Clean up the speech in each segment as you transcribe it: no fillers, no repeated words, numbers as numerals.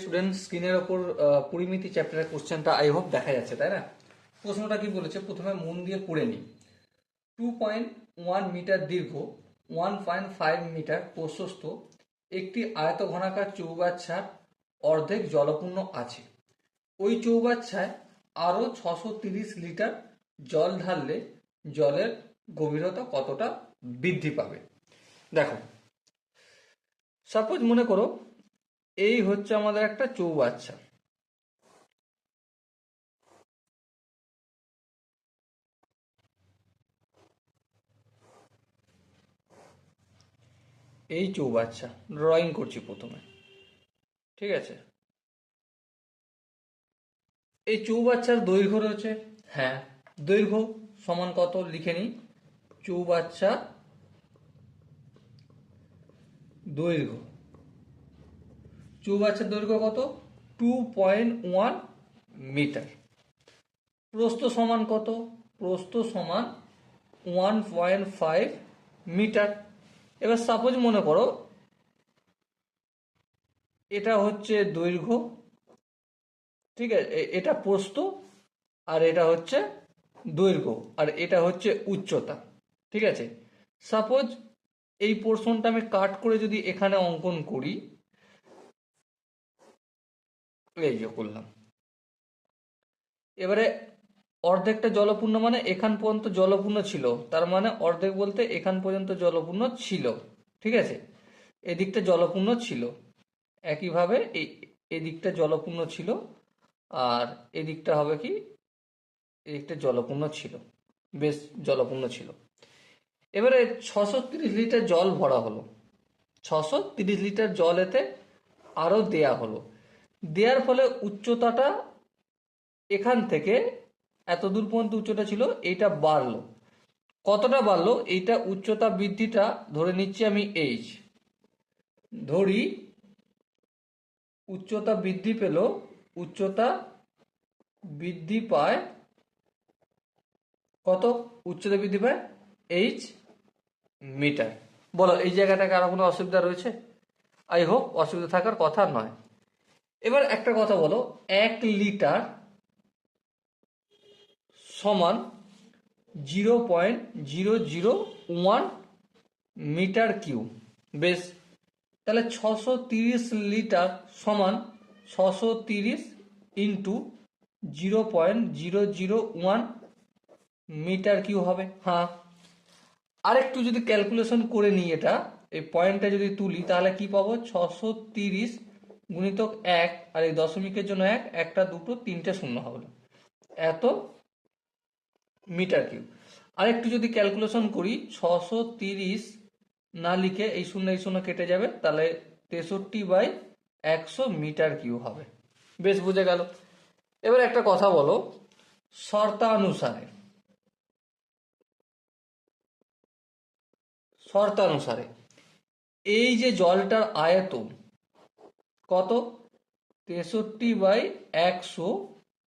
Student স্ক্রিনের ওপর পরিমিতি চ্যাপ্টারের কোশ্চেনটা আই হোপ দেখা যাচ্ছে, তাই না? প্রশ্নটা কি বলেছে প্রথমে মন দিয়ে পড়ে নিই। 2.1 মিটার দীর্ঘ, 1.5 মিটার প্রশস্ত একটি আয়তঘনাকার চৌবাচ্চার অর্ধেক জলপূর্ণ আছে। ওই চৌবাচ্চায় আরও 630 লিটার জল ঢাললে জলের গভীরতা কতটা বৃদ্ধি পাবে? দেখো, সাপোজ মনে করো এই হচ্ছে আমাদের একটা চৌবাচ্চা। এই চৌবাচ্চা ড্রয়িং করছি প্রথমে, ঠিক আছে? এই চৌবাচ্চার দৈর্ঘ্য রয়েছে, হ্যাঁ, দৈর্ঘ্য সমান কত লিখে নিই। চৌবাচ্চা দৈর্ঘ্য, চৌবাচ্চার দৈর্ঘ্য কত? 2.1 মিটার। প্রস্থ সমান কত? প্রস্থ সমান 1.5 মিটার। এবার সাপোজ মনে করো এটা হচ্ছে দৈর্ঘ্য, ঠিক আছে, এটা প্রস্থ, আর এটা হচ্ছে দৈর্ঘ্য, আর এটা হচ্ছে উচ্চতা, ঠিক আছে? সাপোজ এই পোর্শনটা আমি কাট করে যদি এখানে অঙ্কন করি, এই যে করলাম। এবারে অর্ধেকটা জলপূর্ণ মানে এখান পর্যন্ত জলপূর্ণ ছিল, তার মানে অর্ধেক বলতে এখান পর্যন্ত জলপূর্ণ ছিল, ঠিক আছে? এদিকটা জলপূর্ণ ছিল, একইভাবে এদিকটা জলপূর্ণ ছিল, আর এদিকটা হবে কি, এদিকটা জলপূর্ণ ছিল, বেশ জলপূর্ণ ছিল। এবারে 630 লিটার জল ভরা হলো, 630 লিটার জল এতে আরও দেয়া হলো। দেওয়ার ফলে উচ্চতাটা এখান থেকে এত দূর পর্যন্ত উচ্চতা ছিল, এইটা বাড়লো। কতটা বাড়লো? এইটা উচ্চতা বৃদ্ধিটা ধরে নিচ্ছি আমি এইচ, ধরি উচ্চতা বৃদ্ধি পেল, উচ্চতা বৃদ্ধি পায় কত? উচ্চতা বৃদ্ধি পায় এইচ মিটার। বলো এই জায়গাটাকে আরো কোনো অসুবিধা রয়েছে? আই হোপ অসুবিধা থাকার কথা নয়। এবার একটা কথা বলো, 1 লিটার সমান 0.001 মিটার কিউব। বেশ, তাহলে 630 লিটার সমান 630 × 0.001 মিটার কিউব হবে। হ্যাঁ, আরেকটু যদি ক্যালকুলেশন করে নিই, এটা এই পয়েন্টটা যদি তুলি তাহলে কি পাবো? 630 গুণিতক 1, আর এই দশমিকের জন্য 1, একটা দুটো তিনটে শূন্য হবে, এত মিটার কিউব। আরেকটু যদি ক্যালকুলেশন করি, 630 না লিখে এই শূন্য কেটে যাবে, তাহলে 63/100 মিটার কিউব হবে। বেশ, বুঝে গেল। এবার একটা কথা বলো, শর্তানুসারে এই যে জলটার আয়তন কত? 63/100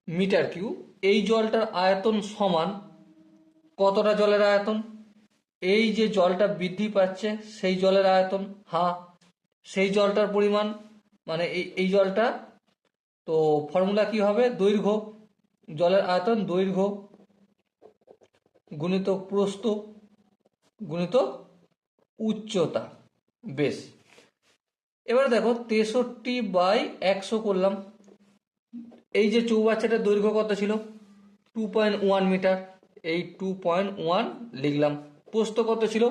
মিটার কিউব। এই জলটার আয়তন সমান কতটা জলের আয়তন? এই যে জলটা বৃদ্ধি পাচ্ছে সেই জলের আয়তন। হ্যাঁ, সেই জলটার পরিমাণ মানে এই জলটা, তো ফর্মুলা কি হবে? দৈর্ঘ্য, জলের আয়তন দৈর্ঘ্য গুণিত প্রস্থ গুণিত উচ্চতা। বেশ, এবার দেখো 63/100 করলাম। এই যে চৌবাচ্চাটার দৈর্ঘ্য কত ছিল? 2.1 মিটার, এই 2.1 লিখলাম। প্রস্থ কত ছিল?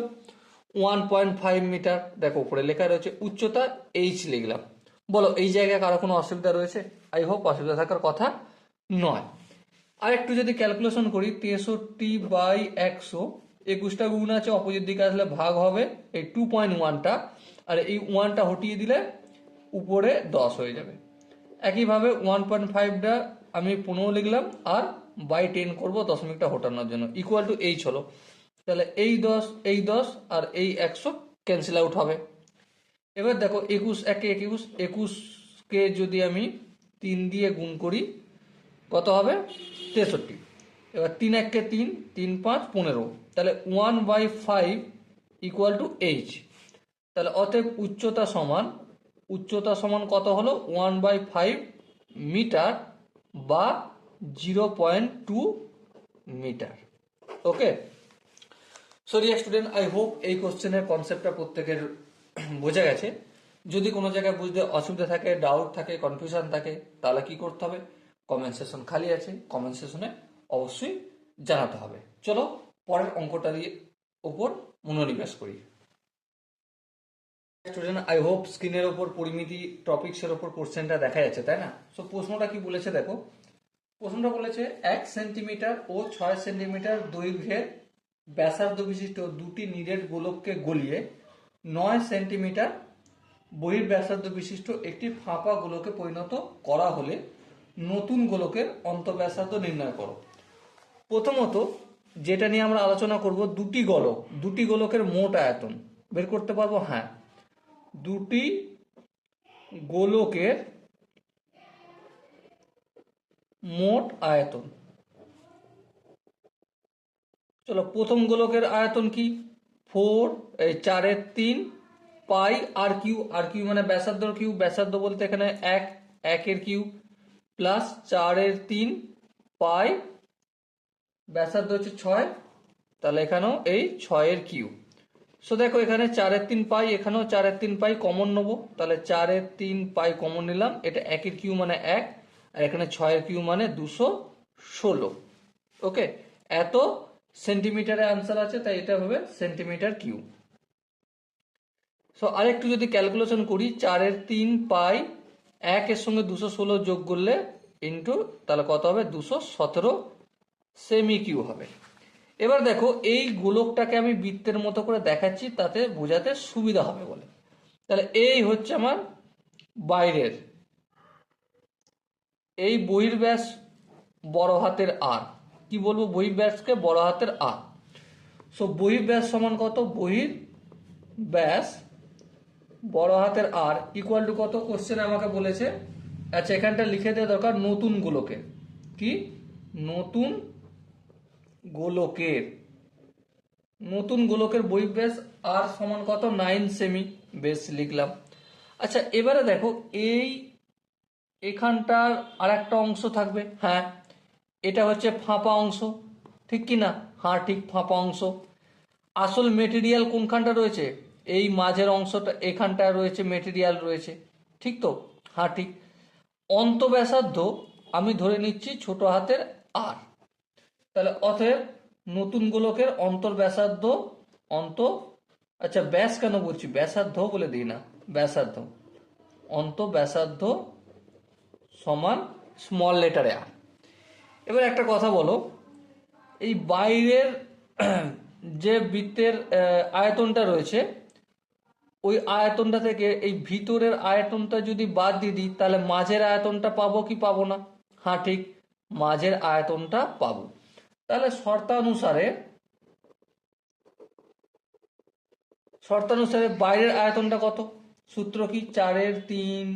1.5 মিটার, দেখো উপরে লেখা রয়েছে। উচ্চতা এইচ লিখলাম। বলো এই জায়গায় কারো কোনো অসুবিধা রয়েছে? আই হোপ অসুবিধা থাকার কথা নয়। আর একটু যদি ক্যালকুলেশন করি, 63/100, 21টা গুণ আছে, অপোজিট দিকে আসলে ভাগ হবে এই 2.1টা, আর এই 1টা হটিয়ে দিলে উপরে 10 হয়ে যাবে। একইভাবে 1.5টা আমি 15 লিখলাম, আর বাই 10 করবো দশমিকটা হটানোর জন্য, ইকুয়াল টু এইচ হলো। তাহলে এই 10 আর এই 100 ক্যান্সেল আউট হবে। এবার দেখো 21 একে 21, 21কে যদি আমি 3 দিয়ে গুণ করি কত হবে? 63। এবার 3 1 কে 3, 3 5 15, তাহলে 1/5 ইকুয়াল টু এইচ। তাহলে অতএব উচ্চতা সমান উচ্চতা সমান কত হলো 1/5 মিটার বা 0.2 metre. Okay, so dear student, I hope এই কোশ্চেনের কনসেপ্টটা প্রত্যেকের বোঝা গেছে। যদি কোনো জায়গায় বুঝতে অসুবিধা থাকে, ডাউট থাকে, কনফিউশন থাকে, তাহলে কি করতে হবে? কমেন্ট সেশন খালি আছে, কমেন্ট সেশনে অবশ্যই জানাতে হবে। চলো পরের অঙ্কটা দিয়ে ওপর মনোনিবেশ করি। স্টুডেন্ট, আই হোপ স্ক্রিনের ওপর পরিমিতি টপিক্সের ওপর কোশ্চেনটা দেখা যাচ্ছে, তাই না? সো প্রশ্নটা কি বলেছে দেখো। প্রশ্নটা বলেছে 1 সেন্টিমিটার ও 6 সেন্টিমিটার দৈর্ঘ্যের ব্যাসার্ধ বিশিষ্ট দুটি নিরেট গোলককে গলিয়ে 9 সেন্টিমিটার বহির্ব্যাসার্ধ বিশিষ্ট একটি ফাঁপা গোলকে পরিণত করা হলে নতুন গোলকের অন্তঃব্যাসার্ধ নির্ণয় করো। প্রথমত যেটা নিয়ে আমরা আলোচনা করব, দুটি গোলকের মোট আয়তন বের করতে পারবো। হ্যাঁ, দুটি গোলকের মোট আয়তন। চলো, প্রথম গোলকের আয়তন কি? 4/3 পাই আর কিউ। আর কিউ মানে ব্যাসার্ধ কিউ, ব্যাসার্ধ বলতে এখানে 1 কিউ প্লাস 4/3 পাই, ব্যাসার্ধ হচ্ছে 6, তাহলে এখানেও এই 6 কিউ। সো দেখো এখানে 4/3 পাই, এখানেও 4/3 পাই কমন নেবো, তাহলে 4/3 পাই কমন নিলাম, এটা 1 কিউ মানে 1, আর এখানে 6 কিউ মানে 216। ওকে, এত সেন্টিমিটারে আনসার আছে, তাই এটা হবে সেন্টিমিটার কিউ। সো আরেকটু যদি ক্যালকুলেশন করি, 4/3 পাই 1 এর সঙ্গে 216 যোগ করলে ইন্টু, তাহলে কত হবে? 217 সেমি কিউ হবে। এবার দেখো এই গোলকটাকে আমি বৃত্তের মতো করে দেখাচ্ছি, তাতে বোঝাতে সুবিধা হবে বলে। তাহলে এই হচ্ছে আমার বাইরের, এই বহির্ব্যাস বড় হাতের আর, কি বলবো? বহির্ব্যাসকে বড় হাতের আর। সো বহির্ব্যাস সমান কত? বহির্ব্যাস বড় হাতের আর ইকুয়াল টু কত? কোশ্চেনে আমাকে বলেছে, আচ্ছা এখানটা লিখে দেওয়া দরকার, নতুন গোলকের কি? নতুন গোলকের বহির্ব্যাস আর সমান কত? 9 সেমি। বেশ, লিখলাম। আচ্ছা এবারে দেখো এই এখানটার আর একটা অংশ থাকবে। হ্যাঁ, এটা হচ্ছে ফাঁপা অংশ, ঠিক কি না? হ্যাঁ ঠিক, ফাঁপা অংশ। আসল মেটেরিয়াল কোনখানটা রয়েছে? এই মাঝের অংশটা, এখানটা রয়েছে মেটেরিয়াল রয়েছে, ঠিক তো? হ্যাঁ ঠিক। অন্তঃব্যাসার্ধ আমি ধরে নিচ্ছি ছোট হাতের আর, তাহলে অতএব নতুন গোলকের অন্তর্ব্যাসার্ধ আচ্ছা ব্যাস কেন বলছি, ব্যাসার্ধ বলে দিই না, ব্যাসার্ধ, অন্তঃব্যাসার্ধ সমান স্মল লেটারে আর। এবার একটা কথা বলো, এই বাইরের যে বৃত্তের আয়তনটা রয়েছে, ওই আয়তনটা থেকে এই ভিতরের আয়তনটা যদি বাদ দিয়ে দিই, তাহলে মাঝের আয়তনটা পাবো কি পাবো না? হ্যাঁ ঠিক, মাঝের আয়তনটা পাবো। তাহলে শর্তানুসারে বাইরের আয়তনটা কত? সূত্র কি? 4/3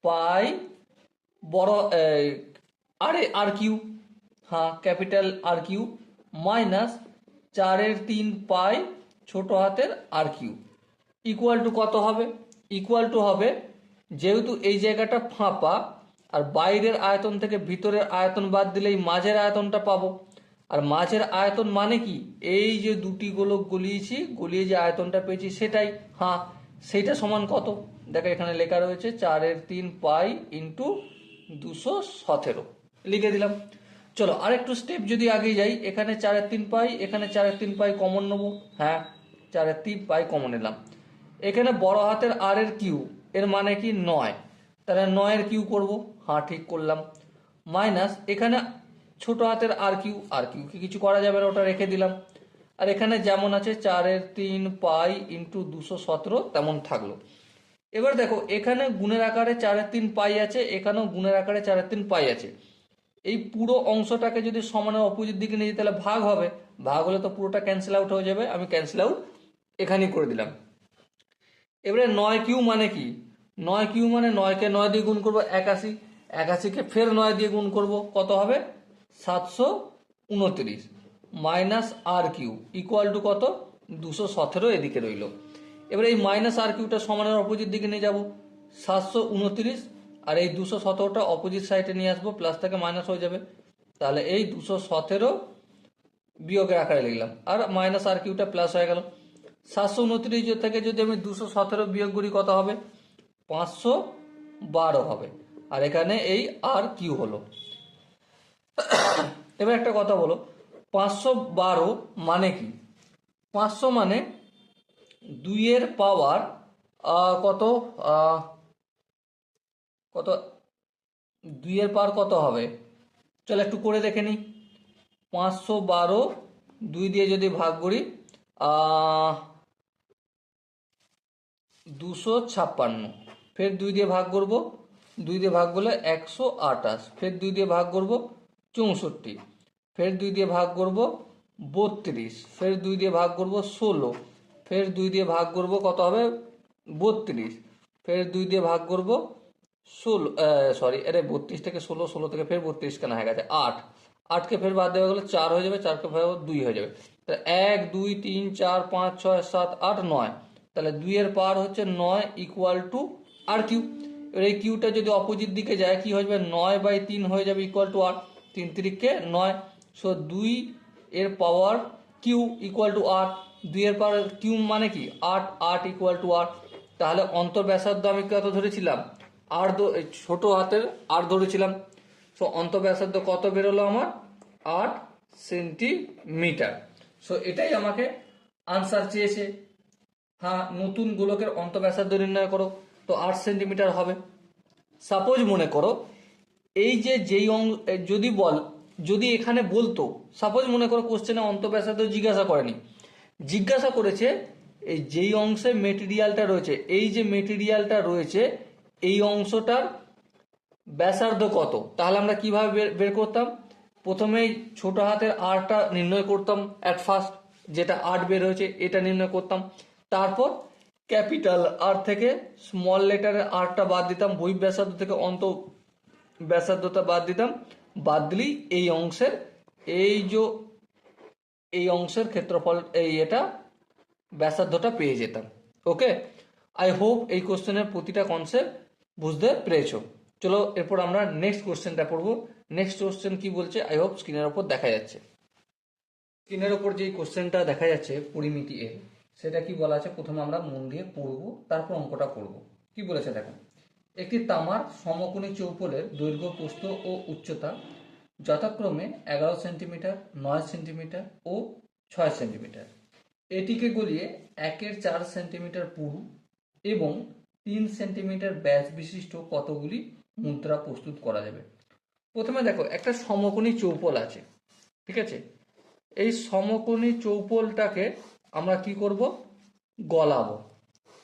পাই বড় আর কিউ, হ্যাঁ ক্যাপিটাল আর কিউ, মাইনাস 4/3 পাই ছোট হাতের আর কিউ ইকুয়াল টু কত হবে? ইকুয়াল টু হবে, যেহেতু এই জায়গাটা ফাঁপা আর বাইরের আয়তন থেকে ভিতরের আয়তন বাদ দিলেই মাঝের আয়তনটা পাবো। আর মাঝের আয়তন মানে কি? এই যে দুটি গোলক গলিয়ে যে আয়তনটা পেয়েছি সেটাই। হ্যাঁ, সেইটা সমান কত? দেখো এখানে লেখা রয়েছে 4/3 পাই ইন্টু 217, লিখে দিলাম। চলো আরেকটু স্টেপ যদি আগে যাই, এখানে 4/3 পাই, এখানে 4/3 পাই কমন নেবো। হ্যাঁ, 4/3 পাই কমন নিলাম। এখানে বড় হাতের আর এর কিউ, এর মানে কি? 9, তাহলে 9 কিউ করবো। হ্যাঁ ঠিক করলাম। মাইনাস এখানে ছোট হাতের আর কিউ কি কিছু করা যাবে না, ওটা রেখে দিলাম। আর এখানে যেমন আছে 4/3 পাই ইন্টু 217 তেমন থাকলো। এবার দেখো এখানে গুণের আকারে 4/3 পাই আছে, এখানেও গুণের আকারে 4/3 পাই আছে। এই পুরো অংশটাকে যদি সমানের অপোজিট দিকে নিয়ে তাহলে ভাগ হবে, ভাগ হলে তো পুরোটা ক্যান্সেল আউট হয়ে যাবে, আমি ক্যান্সেল আউট এখানেই করে দিলাম। এবারে 9 কিউ মানে কি? 9 কিউ মানে 9কে 9 দিয়ে গুণ করবো 81, 81কে ফের 9 দিয়ে গুণ করব, কত হবে? 729 minus R cube equal to কত? 217 এদিকে রইল। এবার এই মাইনাস আর কিউটা সমানের অপোজিট দিকে নিয়ে যাব, 729, আর এই 217টা অপোজিট সাইডে নিয়ে আসবো, প্লাস থেকে মাইনাস হয়ে যাবে। তাহলে এই 217 বিয়োগের আকারে লিখলাম, আর মাইনাস আর কিউটা প্লাস হয়ে গেল। 729 থেকে যদি আমি 217 বিয়োগ করি কত হবে? 512 হবে। আর এখানে এই আর কিউ হলো। এবার একটা কথা বলো, 512 মানে কি? 500 মানে 2 এর পাওয়ার কত? কত 2 এর পাওয়ার কত হবে? চলো একটু করে দেখে নিই। 512 2 দিয়ে যদি ভাগ করি 256, ফের 2 দিয়ে ভাগ করব, 2 দিয়ে ভাগ করলে 128, ফের 2 দিয়ে ভাগ করব 64, ফের 2 দিয়ে ভাগ করব 32, ফের 2 দিয়ে ভাগ করব 16, ফের 2 দিয়ে ভাগ করব কত হবে? 32, ফের 2 দিয়ে ভাগ করব 16, সরি আরে 32 থেকে 16, 16 থেকে ফের 32 কেন হয়ে গেছে 8, 8কে ফের বাদ দেওয়া গেলে 4 হয়ে যাবে, 4কে ফের 2 হয়ে যাবে। তাহলে 1 2 3 4 5 6 7 8 9, তাহলে 2 এর পাওয়ার হচ্ছে 9 ইকুয়াল টু আর কিউ। এবার এই কিউটা যদি অপোজিট দিকে যায় কি হয়ে যাবে? 9/3 হয়ে যাবে ইকুয়াল টু আর, 3 3কে 9, সো 2 এর পাওয়ার কিউ ইকুয়াল টু আর। 2 এর পাওয়ার কিউ মানে কি? 8, 8 ইকুয়াল টু আর। তাহলে অন্তঃব্যাসার্ধ আমি কত ধরেছিলাম? আর ছোট হাতের আর ধরেছিলাম। সো অন্তঃব্যাসার্ধ কত বেরোলো আমার? 8 সেন্টিমিটার। সো এটাই আমাকে আনসার চেয়েছে। হ্যাঁ, নতুন গোলকের অন্তঃব্যাসার্ধ নির্ণয় করো, তো 8 সেন্টিমিটার হবে। সাপোজ মনে করো এই যে যেই যদি এখানে বলতো, সাপোজ মনে করো কোশ্চেনে অন্তঃব্যাসার্ধ জিজ্ঞাসা করেনি, জিজ্ঞাসা করেছে এই যেই অংশে মেটেরিয়ালটা রয়েছে, এই যে মেটেরিয়ালটা রয়েছে এই অংশটার ব্যাসার্ধ কত, তাহলে আমরা কিভাবে বের করতাম? প্রথমেই ছোট হাতের আরটা নির্ণয় করতাম অ্যাট ফার্স্ট, যেটা 8 বের হয়েছে এটা নির্ণয় করতাম। তারপর ক্যাপিটাল আর থেকে স্মল লেটারের আরটা বাদ দিতাম, বহিঃ ব্যাসার্ধ থেকে অন্ত ব্যাসার্ধটা বাদ দিতাম, বাদ দিলেই এই অংশের ক্ষেত্রফল এটা ব্যাসার্ধটা পেয়ে যেতাম। ওকে, আই হোপ এই কোশ্চেনের প্রতিটা কনসেপ্ট বুঝতে পেরেছো। চলো এরপর আমরা নেক্সট কোশ্চেনটা পড়বো। নেক্সট কোশ্চেন কি বলছে আই হোপ স্ক্রিনের ওপর দেখা যাচ্ছে। স্ক্রিনের ওপর যে কোশ্চেনটা দেখা যাচ্ছে পরিমিতি এ, সেটা কি বলা আছে প্রথমে আমরা মন দিয়ে পড়বো, তারপর অঙ্কটা করব। কি বলেছে দেখো, একটি তামার সমকোণী চৌপলের দৈর্ঘ্য, প্রস্থ ও উচ্চতা যথাক্রমে 11 সেন্টিমিটার, 9 সেন্টিমিটার ও 6 সেন্টিমিটার। এটিকে গলিয়ে 1/4 সেন্টিমিটার পুরু এবং 3 সেন্টিমিটার ব্যাস বিশিষ্ট কতগুলি মুদ্রা প্রস্তুত করা যাবে। প্রথমে দেখো একটা সমকোণী চৌপল আছে, ঠিক আছে? এই সমকোণী চৌপলটাকে আমরা কি করব? গলাবো।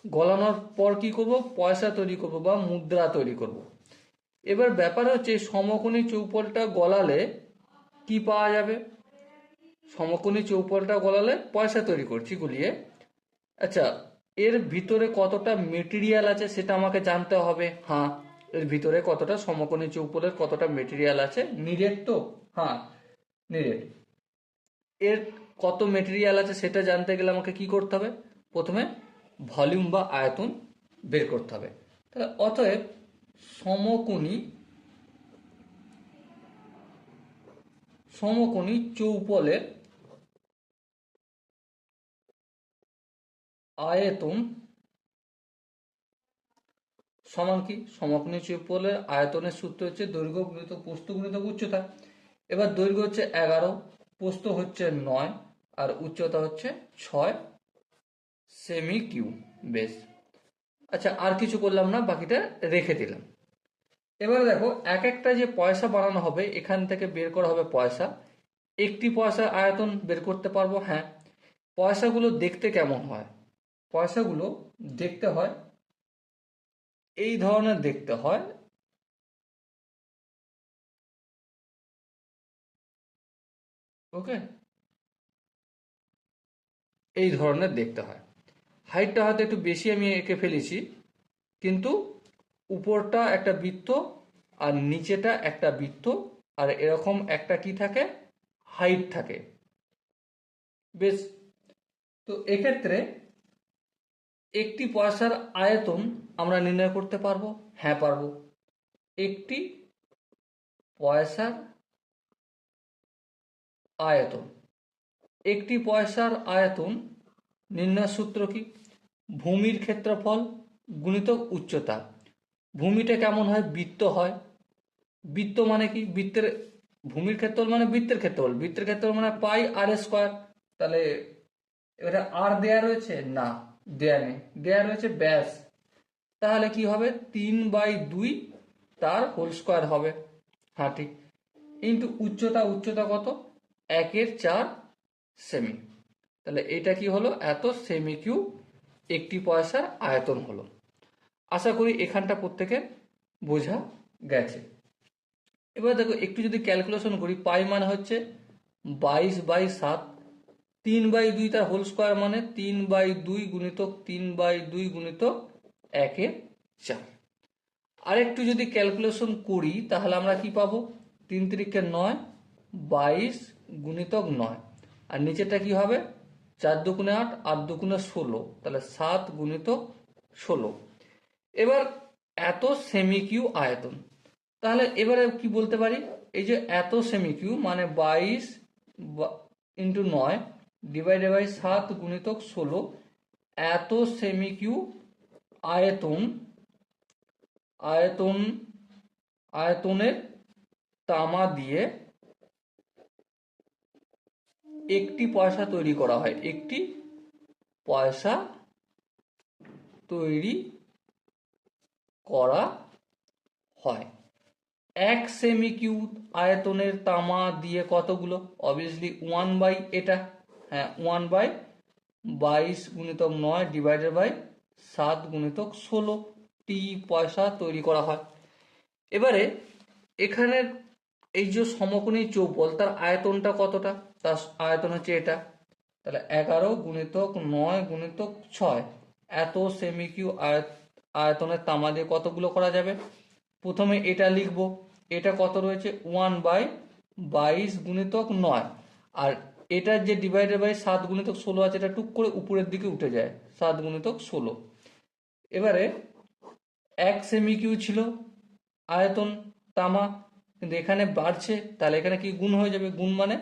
গলানোর পর কি করব? পয়সা তৈরি করব বা মুদ্রা তৈরি করব। এবার ব্যাপার হচ্ছে সমকোণী চৌপলটা গলালে কি পাওয়া যাবে? সমকোণী চৌপলটা গলালে পয়সা তৈরি করছি গুলিয়ে। আচ্ছা, এর ভিতরে কতটা মেটেরিয়াল আছে সেটা আমাকে জানতে হবে। হ্যাঁ, এর ভিতরে কতটা সমকোণী চৌপলের কতটা মেটেরিয়াল আছে, নিডেড তো? হ্যাঁ, নিডেড। এর কত মেটেরিয়াল আছে সেটা জানতে গেলে আমাকে কি করতে হবে? প্রথমে ভলিউম বা আয়তন বের করতে হবে। তাহলে অতএব সমকোণী চৌপলের আয়তন সমান কি? সমকোণী চৌপলের আয়তনের সূত্র হচ্ছে দৈর্ঘ্য গুণিত প্রস্থ গুণিত উচ্চতা। এবার দৈর্ঘ্য হচ্ছে 11, প্রস্থ হচ্ছে 9 আর উচ্চতা হচ্ছে 6 সেমি কিউ। বেশ, আচ্ছা আর কিছু করলাম না, বাকিটা রেখে দিলাম। এবারে দেখো এক একটা যে পয়সা বানানো হবে এখান থেকে বের করা হবে পয়সা। একটি পয়সার আয়তন বের করতে পারবো। হ্যাঁ, পয়সাগুলো দেখতে কেমন হয়? পয়সাগুলো দেখতে হয় এই ধরনের, দেখতে হয়। ওকে, এই ধরনের দেখতে হয়। হাইটটা হয়তো একটু বেশি আমি এঁকে ফেলেছি, কিন্তু উপরটা একটা বৃত্ত আর নিচেটা একটা বৃত্ত, আর এরকম একটা কি থাকে? হাইট থাকে। বেশ, তো এক্ষেত্রে একটি পয়সার আয়তন আমরা নির্ণয় করতে পারবো? হ্যাঁ পারবো। একটি পয়সার আয়তন, একটি পয়সার আয়তন নির্ণয়ের সূত্র কি? ভূমির ক্ষেত্রফল গুণিতক উচ্চতা। ভূমিটা কেমন হয়? বৃত্ত হয়। বৃত্ত মানে কি? বৃত্তের ভূমির ক্ষেত্রফল মানে বৃত্তের ক্ষেত্রফল, বৃত্তের ক্ষেত্রফল মানে পাই আর স্কোয়ার। তাহলে এবারে আর দেয়া রয়েছে? না, দেয়া নেই, দেয়া রয়েছে ব্যাস। তাহলে কি হবে? 3/2 তার হোল স্কোয়ার হবে। হ্যাঁ ঠিক। ইন্টু উচ্চতা, উচ্চতা কত? 1/4 সেমি। তাহলে এটা কি হলো? এত সেমি কিউব একটি পয়সার আয়তন হলো। আশা করি এখানটা প্রত্যেকের বোঝা গেছে। এবার দেখো একটু যদি ক্যালকুলেশন করি, পাই মানে হচ্ছে 22/7, 3/2 তার হোল স্কোয়ার মানে 3/2 গুণিতক 3/2 গুণিতক 1/4। আরেকটু যদি ক্যালকুলেশন করি তাহলে আমরা কি পাবো? 3 3 9, 22 গুণিতক 9, আর নিচেটা কি হবে? 4 2 8, 8 2 16, তাহলে 7 গুণিতক 16। এবার এত সেমি কিউ আয়তন, তাহলে এবারে কি বলতে পারি? এই যে এত সেমি কিউ মানে 22 ইন্টু 9 ডিভাইডেড বাই 7 গুণিতক 16, এত সেমি কিউ আয়তন, আয়তন আয়তনের তামা দিয়ে একটি পয়সা তৈরি করা হয়। একটি পয়সা তৈরি করা হয়। 1 সেমি কিউব আয়তনের তামা দিয়ে কতগুলো? অবভিয়াসলি 1 বাই এটা, হ্যাঁ 1/22 গুণিতক 9 ডিভাইডেড বাই 7 গুণিতক 16 টি পয়সা তৈরি করা হয়। এবারে এখানের এই যে সমকোণী চৌপল, তার আয়তনটা কতটা? তার আয়তন হচ্ছে এটা। তাহলে 11 গুণিতক 9 গুণিতক 6, এত সেমি কিউ আয়তনের তামা দিয়ে কতগুলো করা যাবে? প্রথমে এটা লিখবো, এটা কত রয়েছে? 1/22 গুণিতক 9, আর এটার যে ডিভাইডেড বাই 7 গুণিতক 16 আছে, এটা টুক করে উপরের দিকে উঠে যায়, 7 গুণিতক 16। এবারে 1 সেমি কিউ ছিল আয়তন তামা, কিন্তু এখানে বাড়ছে, তাহলে এখানে কি গুণ হয়ে যাবে? গুণ মানে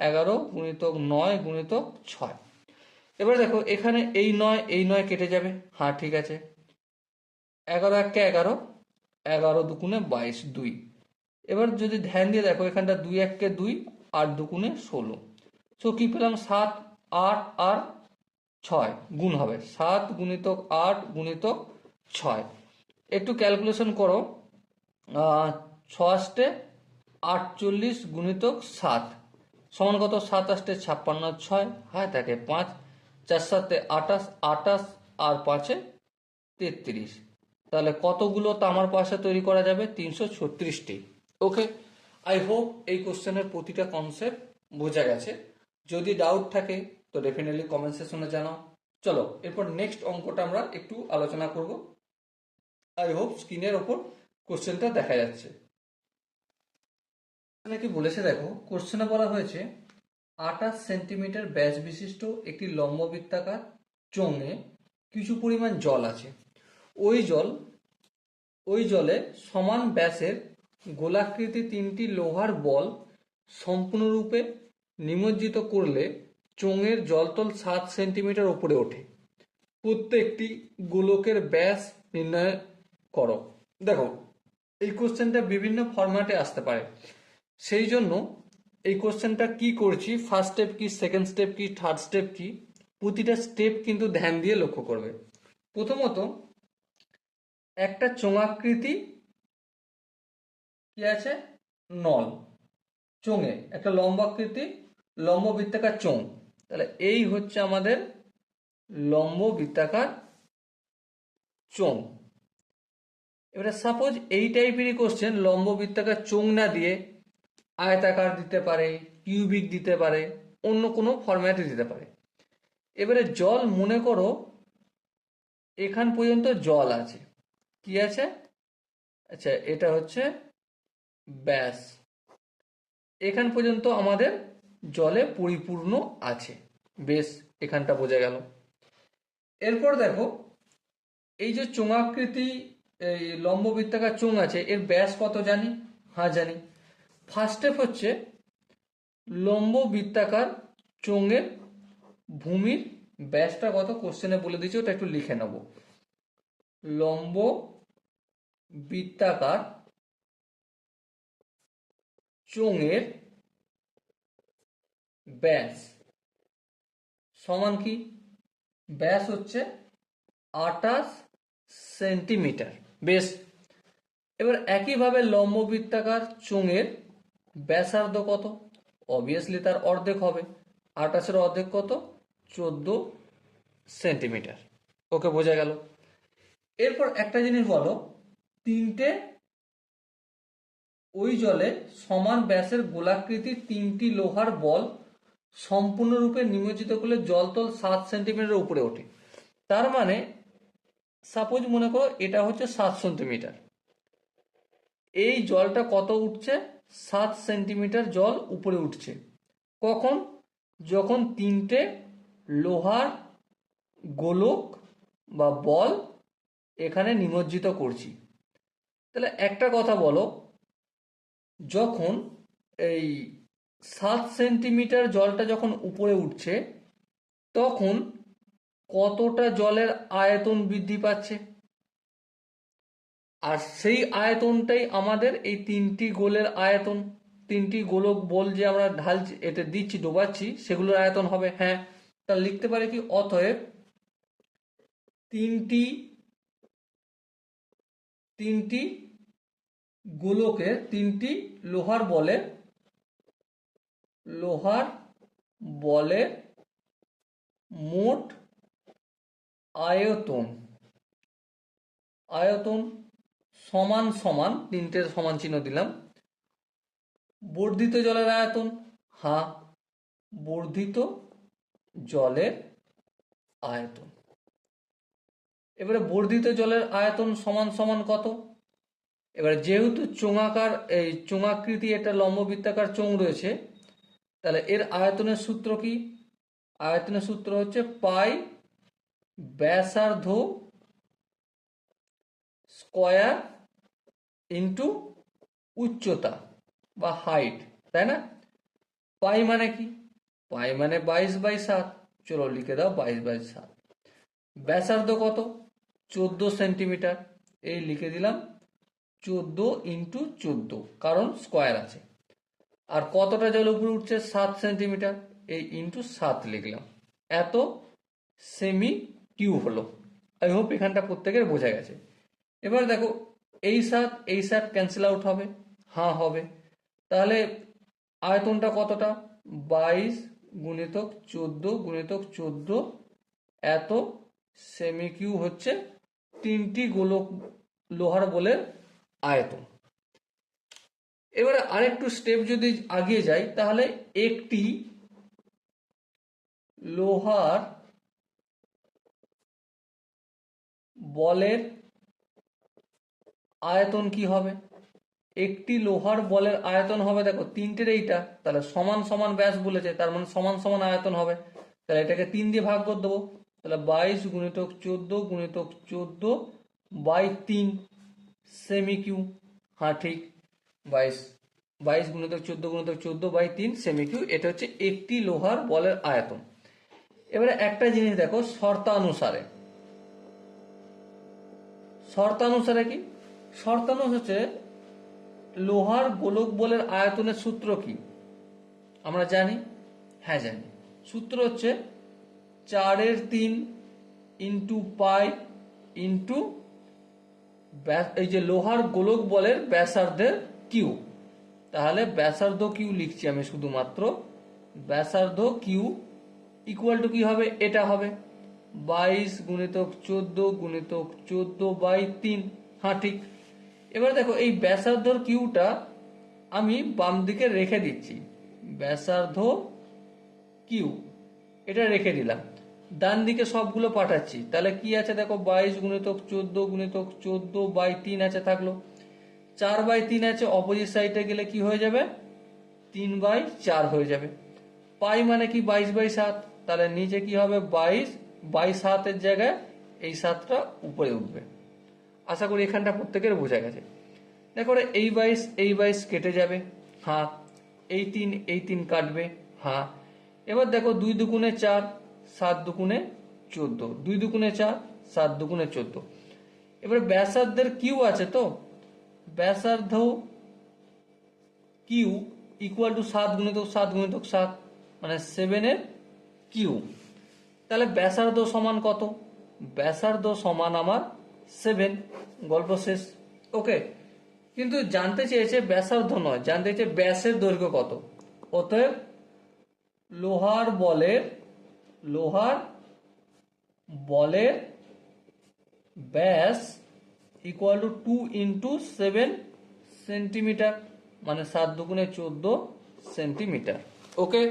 11 গুণিতক 9 গুণিতক 6। এবার দেখো এখানে এই 9 এই 9 কেটে যাবে। হ্যাঁ ঠিক আছে। 11 1 11, 11 2 22, 2। এবার যদি ধ্যান দিয়ে দেখো এখানটা 2 1 2 আর 2 16। সো কি পেলাম? 7 8 আর 6 গুণ হবে, 7 গুণিতক 8 গুণিতক 6। একটু ক্যালকুলেশন করো, 6 48 গুণিতক 7 সমান কত? 7 8 56, 6 হ্যাঁ থাকে 5, 4 7 28, 28 আর 5 33। তাহলে কতগুলো তামার পয়সা তৈরি করা যাবে? 336টি। ওকে, আই হোপ এই কোশ্চেনের প্রতিটা কনসেপ্ট বোঝা গেছে। যদি ডাউট থাকে তো ডেফিনেটলি কমেন্ট সেকশনে জানাও। চলো এরপর নেক্সট অঙ্কটা আমরা একটু আলোচনা করব। আই হোপ স্ক্রিনের ওপর কোশ্চেনটা দেখা যাচ্ছে। এখানে কি বলেছে দেখো, কোশ্চেনে বলা হয়েছে 28 সেন্টিমিটার ব্যাস বিশিষ্ট একটি লম্ববৃত্তাকার চোঙে কিছু পরিমাণ জল আছে। ওই জলে সমান ব্যাসের গোলাকৃতি 3টি লোহার বল সম্পূর্ণরূপে নিমজ্জিত করলে চোঙের জলতল 7 সেন্টিমিটার উপরে ওঠে। প্রত্যেকটি গোলকের ব্যাস নির্ণয় করো। দেখো এই কোশ্চেনটা বিভিন্ন ফরম্যাটে আসতে পারে, সেই জন্য এই কোশ্চেনটা কি করছি, ফার্স্ট স্টেপ কি, সেকেন্ড স্টেপ কি, থার্ড স্টেপ কি, প্রতিটা স্টেপ কিন্তু ধ্যান দিয়ে লক্ষ্য করবে। প্রথমত একটা চোঙাকৃতি কি আছে? নল, চোঙে একটা লম্বাকৃতি লম্ব বৃত্তাকার চোঙ। তাহলে এই হচ্ছে আমাদের লম্ব বৃত্তাকার চোঙ। এবারে সাপোজ এই টাইপেরই কোশ্চেন লম্ব বৃত্তাকার চোঙ না দিয়ে আয়তাকার দিতে পারে, কিউবিক দিতে পারে, অন্য কোনো ফরম্যাটে দিতে পারে। এবারে জল মনে করো এখান পর্যন্ত জল আছে, কি আছে? আচ্ছা এটা হচ্ছে ব্যাস, এখান পর্যন্ত আমাদের জলে পরিপূর্ণ আছে। বেশ, এখানটা বোঝা গেল। এরপর দেখো এই যে চোঙাকৃতি এই লম্ব বৃত্তাকার চোঙ আছে, এর ব্যাস কত জানি? হ্যাঁ জানি। ফার্স্ট স্টেপ হচ্ছে লম্ব বৃত্তাকার চোঙের ভূমির ব্যাসটা কত কোশ্চেনে বলে দিয়েছে, ওটা একটু লিখে নেব। লম্ব বৃত্তাকার চোঙের ব্যাস সমান কি? ব্যাস হচ্ছে 28 সেন্টিমিটার। বেশ, এবার একইভাবে লম্ব বৃত্তাকার চোঙের ব্যাসার্ধ কত? অবভিয়াসলি তার অর্ধেক হবে। 28-এর অর্ধেক কত? 14 সেন্টিমিটার। ওকে, বোঝা গেল। এরপর একটা জিনিস বলো, তিনটে ওই জলে সমান ব্যাসের গোলাকৃতির তিনটি লোহার বল সম্পূর্ণরূপে নিমজ্জিত করলে জলতল 7 সেন্টিমিটার উপরে ওঠে। তার মানে সাপোজ মনে করো এটা হচ্ছে 7 সেন্টিমিটার, এই জলটা কত উঠছে? 7 সেন্টিমিটার জল উপরে উঠছে। কখন? যখন তিনটে লোহার গোলক বা বল এখানে নিমজ্জিত করছি। তাহলে একটা কথা বলো, যখন এই 7 সেন্টিমিটার জলটা যখন উপরে উঠছে, তখন কতটা জলের আয়তন বৃদ্ধি পাচ্ছে? আর সেই আয়তনটাই আমাদের এই তিনটি গোলের আয়তন। তিনটি গোলক বল যে আমরা ঢালছি, এতে দিচ্ছি, ডোবাচ্ছি, সেগুলোর আয়তন হবে। হ্যাঁ, তা লিখতে পারে কি? অতএব তিনটি তিনটি গোলকের তিনটি লোহার বলের মোট আয়তন সমান সমান, তিনটের সমান চিহ্ন দিলাম, বর্ধিত জলের আয়তন। হ্যাঁ, বর্ধিত জলের আয়তন। এবারে বর্ধিত জলের আয়তন সমান সমান কত? এবারে যেহেতু চোঙাকার এই চোঙাকৃতি একটা লম্ব বৃত্তাকার চোঙ রয়েছে, তাহলে এর আয়তনের সূত্র কি? আয়তনের সূত্র হচ্ছে পাই ব্যাসার্ধ স্কয়ার ইন্টু উচ্চতা বা হাইট, তাই না? পাই মানে কি? পাই মানে 22/7। চলো লিখে দাও 22/7। ব্যাসার্ধ কত? 14 সেন্টিমিটার। এই লিখে দিলাম 14 ইন্টু 14, কারণ স্কয়ার আছে। আর কতটা জল উপরে উঠছে? 7 সেন্টিমিটার। এই ইন্টু 7 লিখলাম। এত সেমি কিউ হলো। আই হোপ এখানটা প্রত্যেকের বোঝা গেছে। এবার দেখো, এই 7 ক্যান্সেল আউট হবে। হ্যাঁ হবে। তাহলে আয়তনটা কতটা? 22 গুণিতক 14 গুণিতক 14, এত সেমি কিউ হচ্ছে তিনটি গোলক লোহার বলের আয়তন। এবারে আরেকটু স্টেপ যদি আগিয়ে যাই, তাহলে একটি লোহার বলের আয়তন কি হবে? একটি লোহার বলের আয়তন হবে, দেখো তিনটের এইটা, তাহলে সমান সমান ব্যাস বলেছে, তার মানে সমান সমান আয়তন হবে। তাহলে এটাকে 3 দিয়ে ভাগ করে দেবো। তাহলে 22 গুণিতক 14 গুণিতক 14/3 সেমি কিউ। হ্যাঁ ঠিক, 22 গুণিতক 14 গুণিতক 14/3 সেমি কিউ। এটা হচ্ছে একটি লোহার বলের আয়তন। এবারে একটা জিনিস দেখো, শর্তানুসারে কি? শর্তানুসারে হচ্ছে লোহার গোলক বলের আয়তনের সূত্র কি আমরা জানি? হ্যাঁ জানি। সূত্র হচ্ছে 4/3 ইন্টু পাই ইন্টু এই যে লোহার গোলক বলের ব্যাসার্ধের কিউ। তাহলে ব্যাসার্ধ কিউ লিখছি আমি শুধুমাত্র, ব্যাসার্ধ কিউ ইকুয়াল টু কি হবে? এটা হবে 22 গুণিতক 14 গুণিতক 14/3। হ্যাঁ ঠিক। এবার দেখো, এই ব্যাসার্ধর কিউটা আমি বাম দিকে রেখে দিচ্ছি, ব্যাসার্ধ কিউ এটা রেখে দিলাম, ডান দিকে সবগুলো পাঠাচ্ছি। তাহলে কি আছে দেখো, 22 গুণিতক 14 গুণিতক 14/3 আছে, থাকলো 4/3 আছে, অপোজিট সাইডে গেলে কি হয়ে যাবে? 3/4 হয়ে যাবে। পাই মানে কি? 22/7। তাহলে নিচে কি হবে? 22/7 এর জায়গায় এই 7টা উপরে উঠবে। আশা করি এখানটা প্রত্যেকের বোঝা গেছে। দেখো এই 22 কেটে যাবে, হ্যাঁ। এই 3 কাটবে, হ্যাঁ। এবার দেখো 2 দুগুণে 4, 7 দুগুণে 14, 2 দুগুণে 4, 7 দুগুণে 14। এবার ব্যাসার্ধের কিউ আছে, তো ব্যাসার্ধ কিউ ইকুয়াল টু 7 গুণিতক 7 গুণিতক 7, মানে 7 এর কিউ। তাহলে ব্যাসার্ধ সমান কত? ব্যাসার্ধ সমান আমার 7, গল্প শেষ। ওকে, কিন্তু জানতে চেয়েছে ব্যাসার্ধ নয়, জানতে চেয়েছে ব্যাসের দৈর্ঘ্য কত। অতএব লোহার বলের ব্যাস ইকুয়াল টু 2 ইন্টু 7 সেন্টিমিটার, মানে 7 দুগুণে 14 centimetre. Okay,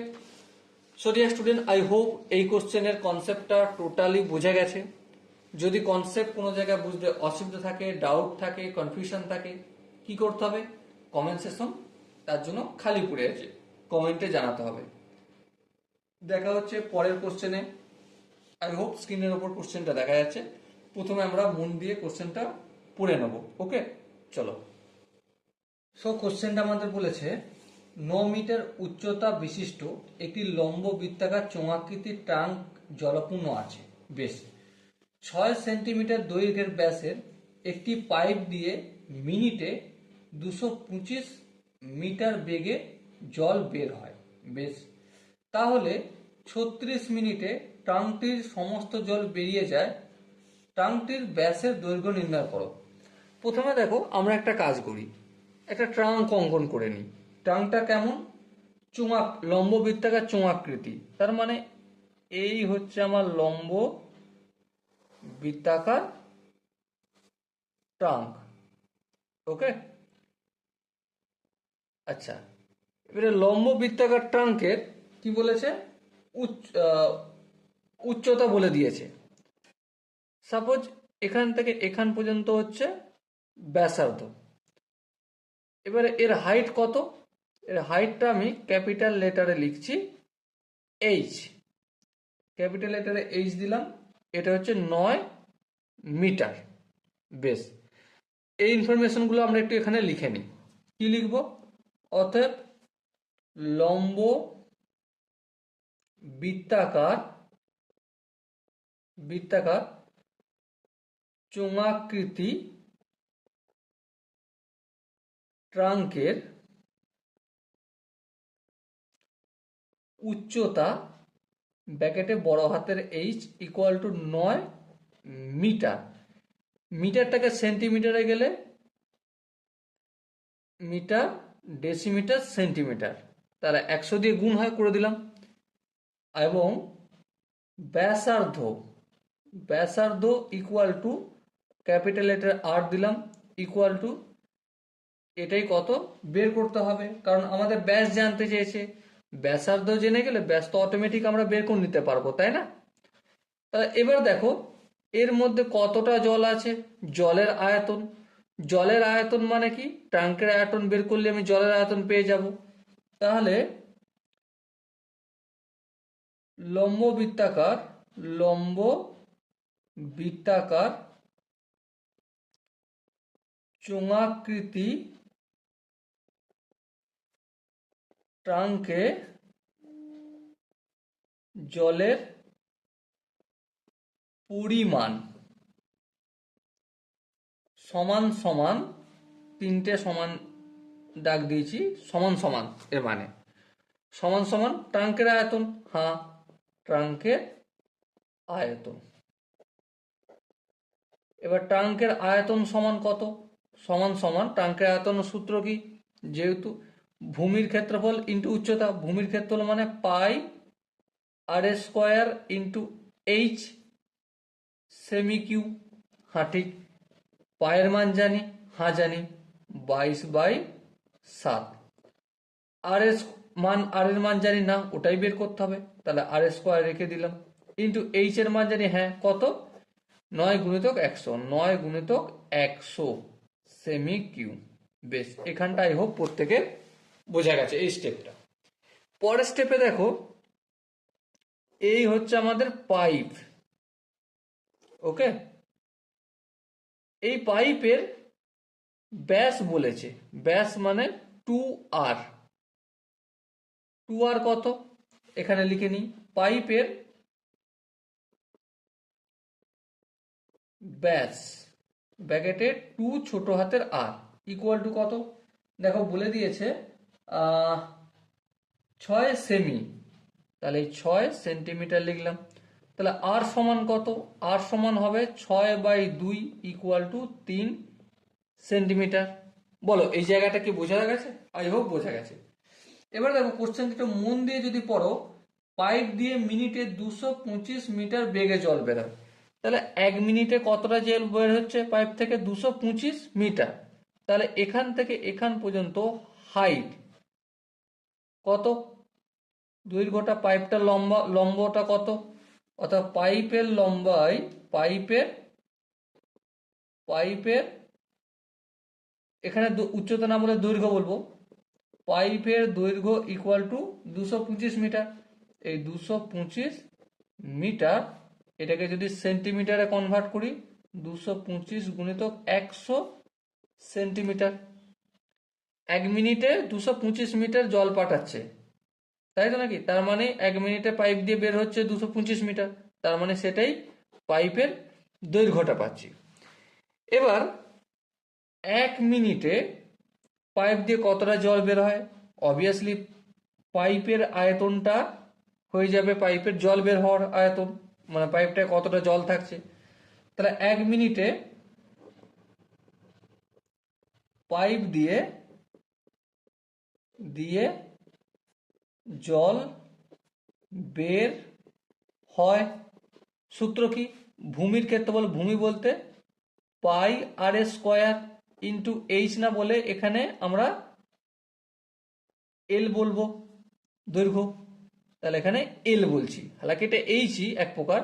so dear student, I hope এই কোশ্চেনের কনসেপ্টটা টোটালি বুঝে গেছে। যদি কনসেপ্ট কোনো জায়গায় বুঝতে অসুবিধা থাকে, ডাউট থাকে, কনফিউশন থাকে, কি করতে হবে? কমেন্ট সেকশন তার জন্য খালি পড়ে আছে, কমেন্টে জানাতে হবে। দেখা হচ্ছে পরের কোশ্চেনে। আই হোপ স্ক্রিনের ওপর কোশ্চেনটা দেখা যাচ্ছে। প্রথমে আমরা মন দিয়ে কোশ্চেনটা পড়ে নেব। ওকে, চলো। সো কোশ্চেনটা আমাদের বলেছে 9 মিটার উচ্চতা বিশিষ্ট একটি লম্ব বৃত্তাকার চোঙাকৃতির ট্যাঙ্ক জলপূর্ণ আছে। বেশ, 6 সেন্টিমিটার দৈর্ঘ্যের ব্যাসের একটি পাইপ দিয়ে মিনিটে 225 মিটার বেগে জল বের হয়। বেশ, তাহলে 36 মিনিটে ট্যাঙ্কটির সমস্ত জল বেরিয়ে যায়। ট্যাঙ্কটির ব্যাসের দৈর্ঘ্য নির্ণয় করো। প্রথমে দেখো আমরা একটা কাজ করি, একটা ট্রাঙ্ক অঙ্কন করে নিই। ট্রাঙ্কটা কেমন? লম্ব বৃত্তাকার চোঙাকৃতি, তার মানে এই হচ্ছে আমার লম্ব বৃত্তাকার ট্রাঙ্ক। ওকে, আচ্ছা, এবারে লম্ব বৃত্তাকার ট্রাঙ্কের কি বলেছে? উচ্চতা বলে দিয়েছে। সাপোজ এখান থেকে এখান পর্যন্ত হচ্ছে ব্যাসার্ধ। এবারে এর হাইট কত? এর হাইটটা আমি ক্যাপিটাল লেটারে লিখছি, এইচ। ক্যাপিটাল লেটারে এইচ দিলাম। এটা হচ্ছে 9 মিটার। বেশ, এই ইনফরমেশনগুলো আমরা একটু এখানে লিখে নিই। কি লিখব? অতএব লম্ব বৃত্তাকার চোঙাকৃতি ট্রাঙ্কের উচ্চতা ব্র্যাকেটে বড় হাতের এইচ ইকুয়াল টু 9 মিটার। মিটারটাকে সেন্টিমিটারে গেলে মিটার, ডেসিমিটার, সেন্টিমিটার, তারা 100 দিয়ে গুণ হয়, করে দিলাম। এবং ব্যাসার্ধ ইকুয়াল টু ক্যাপিটাল লেটার আর দিলাম, ইকুয়াল টু এটাই কত বের করতে হবে, কারণ আমাদের ব্যাস জানতে চেয়েছে। ব্যাসার্ধ জেনে গেলে ব্যাস তো অটোমেটিক আমরা বের করে নিতে পারবো, তাই না? তাহলে এবার দেখো এর মধ্যে কতটা জল আছে। জলের আয়তন মানে কি? ট্যাঙ্কের আয়তন বের করলে আমি জলের আয়তন পেয়ে যাব। তাহলে লম্ব বৃত্তাকার চোঙাকৃতি ট্যাঙ্কে জলের পরিমাণ সমান সমান, 3টে সমান দাগ দিয়েছি, সমান সমান, এর মানে সমান সমান ট্যাঙ্কের আয়তন। হ্যাঁ, ট্যাঙ্কের আয়তন। এবার ট্যাঙ্কের আয়তন সমান কত? সমান সমান ট্যাঙ্কের আয়তনের সূত্র কি? যেহেতু ভূমির ক্ষেত্রফল ইন্টু উচ্চতা, ভূমির ক্ষেত্রফল মানে pi R square into H সেমি কিউ। হ্যাঁ ঠিক, পায়ের মান জানি, হ্যাঁ জানি, 22/7। আর এর মান জানি না, ওটাই বের করতে হবে। তাহলে আর স্কোয়ার রেখে দিলাম, ইন্টু এইচ এর মান জানি, হ্যাঁ কত? 9 গুণিতক 100, 9 গুণিতক 100 সেমি কিউ। বেশ, এখানটা আই হোপ প্রত্যেকের বোঝা গেছে এই স্টেপটা। পরের স্টেপে দেখো, এই হচ্ছে আমাদের পাইপ। ওকে, এই পাইপের ব্যাস বলেছে, ব্যাস মানে 2r। 2r কত এখানে লিখে নিই, পাইপের ব্যাস ব্র্যাকেটে 2 ছোট হাতের r ইকুয়াল টু কত, দেখো বলে দিয়েছে 6 সেমি, তাহলে 6 সেন্টিমিটার লিখলাম। তাহলে আর সমান কত, আর সমান হবে 6/2 ইকুয়াল টু 3 সেন্টিমিটার। বলো এই জায়গাটা কি বোঝা গেছে? আই হোপ বোঝা গেছে। এবার দেখো কোশ্চেনটা মন দিয়ে যদি পড়ো, পাইপ দিয়ে মিনিটে 225 মিটার বেগে জল বেরোয়, তাহলে 1 মিনিটে কতটা জল বের হচ্ছে পাইপ থেকে? 225 মিটার। তাহলে এখান থেকে এখান পর্যন্ত হাইট কত, দৈর্ঘ্যটা, পাইপটা লম্বটা কত, অর্থাৎ পাইপের লম্বাই পাইপের এখানে উচ্চতা না বলে দৈর্ঘ্য বলবো, পাইপের দৈর্ঘ্য ইকুয়াল টু 225 মিটার। এই 225 মিটার এটাকে যদি সেন্টিমিটারে কনভার্ট করি, 225 গুণিতক 100 সেন্টিমিটার। 1 মিনিটে 225 মিটার জল পাঠাচ্ছে, তাই তো নাকি? তার মানে 1 মিনিটে পাইপ দিয়ে বের হচ্ছে 225 মিটার, তার মানে সেটাই পাইপের দৈর্ঘ্যটা পাচ্ছি। এবার 1 মিনিটে পাইপ দিয়ে কতটা জল বের হয়? অবভিয়াসলি পাইপের আয়তনটা হয়ে যাবে পাইপের জল বের হওয়ার আয়তন, মানে পাইপটায় কতটা জল থাকছে। তাহলে 1 মিনিটে পাইপ দিয়ে জল বের হয়। সূত্র কি? ভূমির ক্ষেত্রফল, ভূমি বলতে পাই আর স্কোয়ার ইন্টু এইচ না বলে এখানে আমরা এল বলবো দৈর্ঘ্য, তাহলে এখানে এল বলছি, হালাকি এটা এইচই এক প্রকার।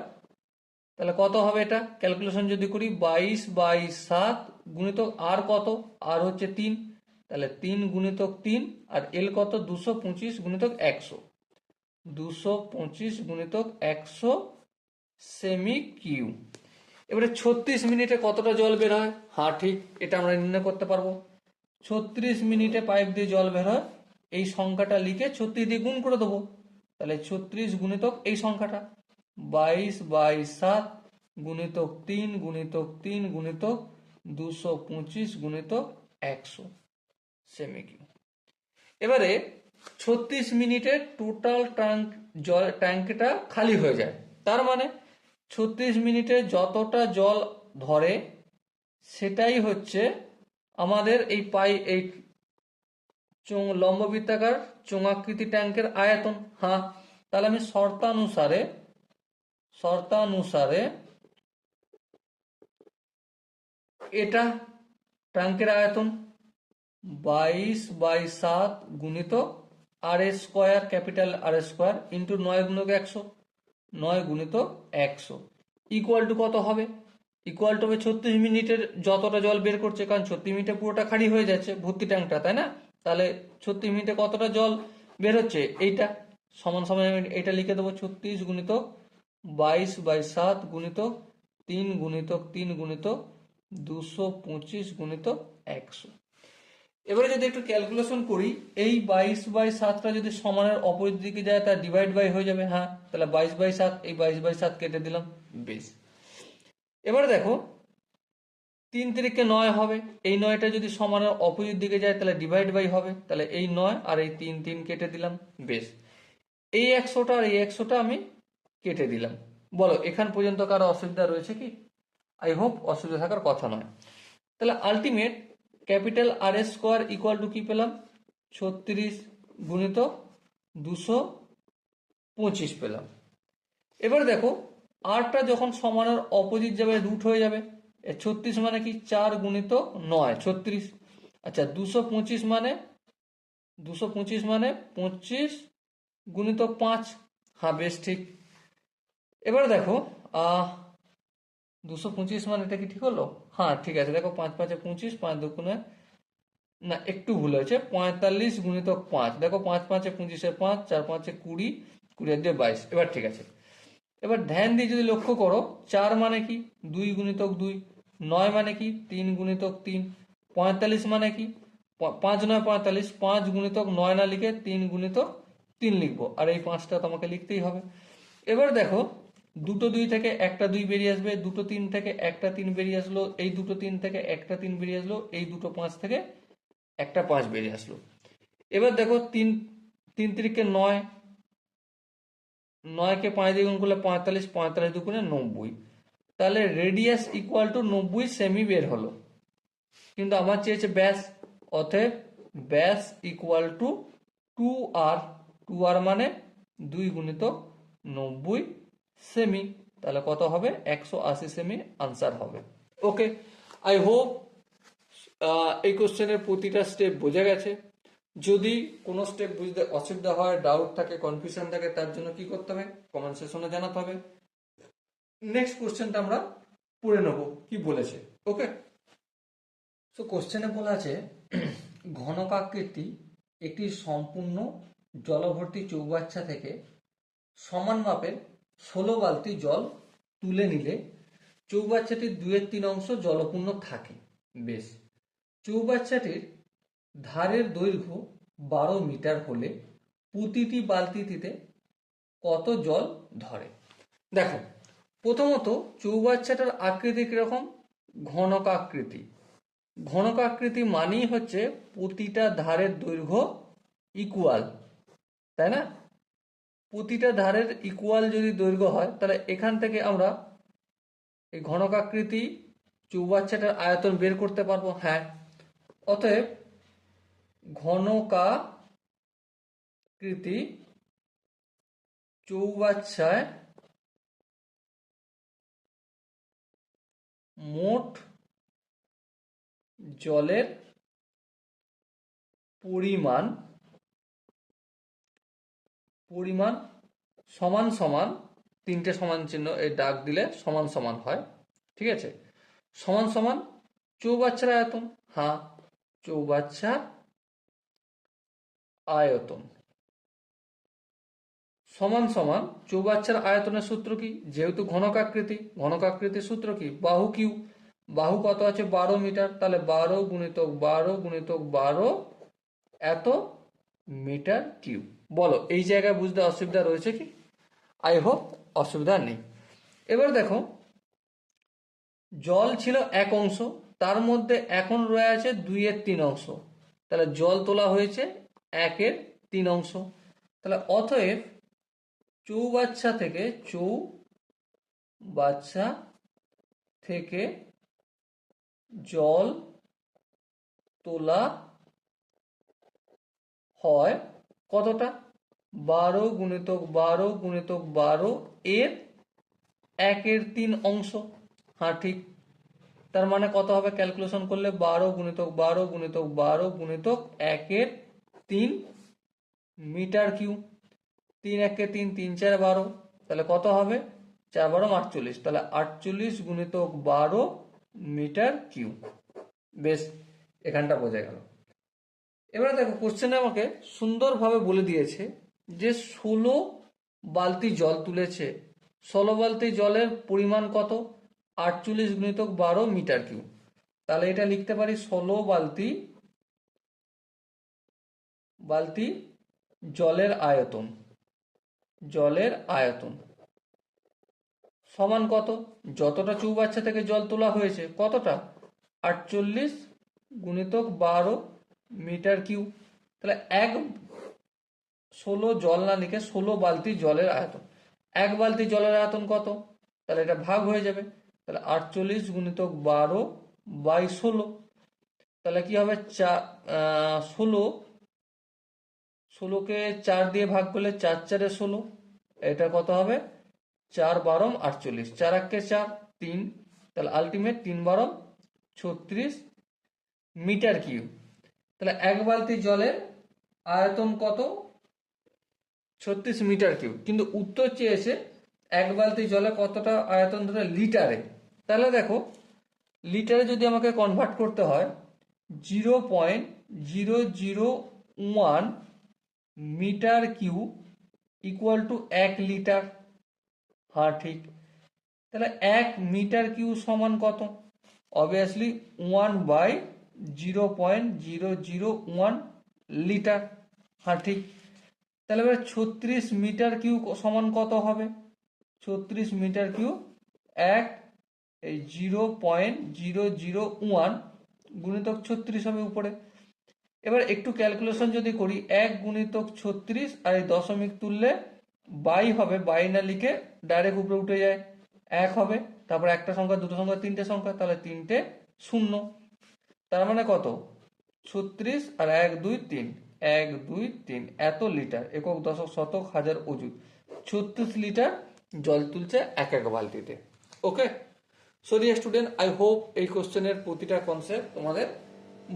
তাহলে কত হবে এটা ক্যালকুলেশন যদি করি, 22/7 গুণিতক আর কত, আর হচ্ছে 3, তাহলে 3 গুণিতক 3, আর এল কত 225 গুণিতক 100, 225 গুণিতক 100 সেমি কিউ। এবারে 36 মিনিটে কতটা জল বের হয়? হ্যাঁ ঠিক, এটা আমরা নির্ণয় করতে পারবো। 36 মিনিটে পাইপ দিয়ে জল বের হয়, এই সংখ্যাটা লিখে 36 দিয়ে গুণ করে দেবো, তাহলে 36 গুণিতক এই সংখ্যাটা 22/7 গুণিতক 3 গুণিতক 3 গুণিতক 225 গুণিতক 100 সেমি কিউ। এবারে 36 মিনিটে টোটাল ট্যাঙ্কটা খালি হয়ে যায়, তার মানে 36 মিনিটে যতটা জল ধরে সেটাই হচ্ছে আমাদের এই লম্ববৃত্তাকার চোঙাকৃতি ট্যাঙ্কের আয়তন। হ্যাঁ, তাহলে আমি শর্তানুসারে এটা ট্যাঙ্কের আয়তন 22/7 গুণিতক R square, capital R square into 9 গুণিতক 100, 9 গুণিতক 100 ইকুয়াল টু কত হবে? ইকুয়াল টু হবে 36 মিনিটের যতটা জল বের করছে, কারণ 36 মিনিটে পুরোটা খালি হয়ে যাচ্ছে ভর্তি ট্যাঙ্কটা, তাই না? তাহলে 36 মিনিটে কতটা জল বের হচ্ছে, এইটা সমান সমান এটা লিখে দেবো, 36 গুণিতক 22/7 গুণিতক 3 গুণিতক 3 গুণিতক 225 গুণিতক 100। এবারে যদি একটু ক্যালকুলেশন করি, এই 22/7টা যদি সমানের অপোজিট দিকে যায় তা ডিভাইড বাই হয়ে যাবে। হ্যাঁ, তাহলে 22/7, এই 22/7 কেটে দিলাম, বেশ। এবারে দেখো 3 তিরিকে 9 হবে, এই 9টা যদি সমানের অপোজিট দিকে যায় তাহলে ডিভাইড বাই হবে, তাহলে এই 9 আর এই 3 3 কেটে দিলাম, বেশ। এই 100টা আর এই 100টা আমি কেটে দিলাম। বলো এখান পর্যন্ত কারো অসুবিধা রয়েছে কি? আই হোপ অসুবিধা থাকার কথা নয়। তাহলে ultimate capital R square equal to কি পেলাম? 36 গুণিতক 225 পেলাম। এবার দেখো আরটা যখন সমানের অপোজিট যাবে রুট হয়ে যাবে, 36 মানে কি 4 গুণিতক 9, 36। আচ্ছা 225 মানে 25 গুণিতক 5। হ্যাঁ বেশ ঠিক। এবার দেখো 225 মানে এটা কি ঠিক হলো? হ্যাঁ ঠিক আছে, দেখো 5 5 25, 5 2 না একটু ভুল হয়েছে, 45 গুণিতক 5, দেখো 5 5 25 5, 4 5 20, 20 দিয়ে 22, এবার ঠিক আছে। এবার ধ্যান দিয়ে যদি লক্ষ্য করো, 4 মানে কি 2 গুণিতক 2, 9 মানে কি 3 গুণিতক 3, 45 মানে কি 5 9 45, 5 গুণিতক 9 না লিখে 3 গুণিতক 3 লিখবো, আর এই 5টা তোমাকে লিখতেই হবে। এবার দেখো, দুটো 2 থেকে একটা 2 বেরিয়ে আসবে, দুটো 3 থেকে একটা 3 বেরিয়ে আসলো, এই দুটো 3 থেকে একটা 3 বেরিয়ে আসলো, এই দুটো 5 থেকে একটা 5 বেরিয়ে আসলো। এবার দেখো 3 3 তিরিকে 9, 9কে 5 দিয়ে গুণ করলে 45, 45 দুগুণে 90, তাহলে রেডিয়াস ইকুয়াল টু 90 সেমি বের হলো। কিন্তু আমার চেয়েছে ব্যাস, অতএব ব্যাস ইকুয়াল টু 2r, 2r মানে 2 গুণিতক 90 সেমি, তাহলে কত হবে 180 সেমি আনসার হবে। ওকে, আই হোপ এই কোশ্চেনের প্রতিটা স্টেপ বোঝা গেছে। যদি কোনো স্টেপ বুঝতে অসুবিধা হয়, ডাউট থাকে, কনফিউশন থাকে, তার জন্য কি করতে হবে, কমেন্ট সেকশনে জানাতে হবে। নেক্সট কোশ্চেনটা আমরা পড়ে নেব কি বলেছে। ওকে, তো কোশ্চেনে বলা আছে ঘনকাকৃতি একটি সম্পূর্ণ জলভর্তি চৌবাচ্চা থেকে সমান মাপের 16 বালতি জল তুলে নিলে চৌবাচ্চাটির 2/3 অংশ জলপূর্ণ থাকে। বেশ, চৌবাচ্চাটির ধারের দৈর্ঘ্য 12 মিটার হলে প্রতিটি বালতিতে কত জল ধরে? দেখো, প্রথমত চৌবাচ্চাটার আকৃতি কিরকম, ঘনকাকৃতি। ঘনকাকৃতি মানেই হচ্ছে প্রতিটা ধারের দৈর্ঘ্য ইকুয়াল, তাই না? প্রতিটা ধারের ইকুয়াল যদি দৈর্ঘ্য হয়, তাহলে এখান থেকে আমরা এই ঘনকাকৃতি চৌবাচ্চাটার আয়তন বের করতে পারবো। হ্যাঁ, অতএব ঘনকাকৃতি চৌবাচ্চায় মোট জলের পরিমাণ সমান সমান, তিনটে সমান চিহ্ন এই দাগ দিলে সমান সমান হয়, ঠিক আছে, সমান সমান চৌবাচ্চার আয়তন। হ্যাঁ, চৌবাচ্চার আয়তন সমান সমান চৌবাচ্চার আয়তনের সূত্র কি, যেহেতু ঘনকাকৃতি, ঘনকাকৃতির সূত্র কি, বাহু কিউ। বাহু কত আছে 12 মিটার, তাহলে 12 গুণিতক 12 গুণিতক 12 এত মিটার কিউব। বলো এই জায়গায় বুঝতে অসুবিধা রয়েছে কি? আই হোপ অসুবিধা নেই। এবার দেখো, জল ছিল 1 অংশ, তার মধ্যে এখন রয়ে আছে 2/3 অংশ, তাহলে জল তোলা হয়েছে 1/3 অংশ। তাহলে অতএব চৌবাচ্চা থেকে জল তোলা হয় কতটা, 12 গুণিতক 12 গুণিতক 12 এর 1/3 অংশ। হ্যাঁ ঠিক, তার মানে কত হবে ক্যালকুলেশন করলে, 12 গুণিতক 12 গুণিতক 12 গুণিতক 1/3 মিটার কিউব। 3 1 3, 3 4 12, তাহলে কত হবে 4 12 48, তাহলে 48 গুণিতক 12 মিটার কিউব। বেশ, এখানটা বোঝা গেল। এবারে দেখো, কোশ্চেনে আমাকে সুন্দরভাবে বলে দিয়েছে যে 16 বালতি জল তুলেছে, 16 বালতি জলের পরিমাণ কত, 48 গুণিতক 12 মিটার কিউব। তাহলে এটা লিখতে পারি 16 বালতি জলের আয়তন সমান কত, যতটা চৌবাচ্চা থেকে জল তোলা হয়েছে কতটা, 48 গুণিতক 12 মিটার কিউব। তাহলে 16 জল না লিখে 16 বালতি জলের আয়তন, 1 বালতি জলের আয়তন কত, তাহলে এটা ভাগ হয়ে যাবে, তাহলে 48 গুণিতক 12 বাই 16, তাহলে কি হবে 16কে 4 দিয়ে ভাগ করলে 4 4 16, এটা কত হবে 4 12 48, 4 1 4 3, তাহলে আলটিমেট 3 12 36 মিটার কিউব। তাহলে 1 বালতি জলের আয়তন কত, 36 মিটার কিউব। কিন্তু উত্তর চেয়েছে 1 বালতি জলে কতটা আয়তন ধরে, লিটারে। তাহলে দেখো, লিটারে যদি আমাকে কনভার্ট করতে হয়, 0.001 metre cube equal to 1 litre. হ্যাঁ ঠিক। তাহলে 1 মিটার কিউ সমান কত? Obviously 1/0.001 litre. হ্যাঁ ঠিক। তাহলে এবার 36 মিটার কিউ সমান কত হবে? 36 মিটার কিউ এক এই 0.001 গুণিতক 36 হবে উপরে। এবার একটু ক্যালকুলেশন যদি করি, 1 গুণিতক 36 আর এই দশমিক তুললে বাই হবে, বাই না লিখে ডাইরেক্ট উপরে উঠে যায়, 1 হবে। তারপর একটা সংখ্যা, দুটো সংখ্যা, তিনটে সংখ্যা, তাহলে তিনটে শূন্য। তার মানে কত? 36 আর 1 2 3, 1 2 3 এত লিটার, একক দশক শতক হাজার অযুত 36 লিটার জল তুলছে এক এক বালতিতে। ওকে, সরি স্টুডেন্ট, আই হোপ এই কোশ্চেনের প্রতিটা কনসেপ্ট তোমাদের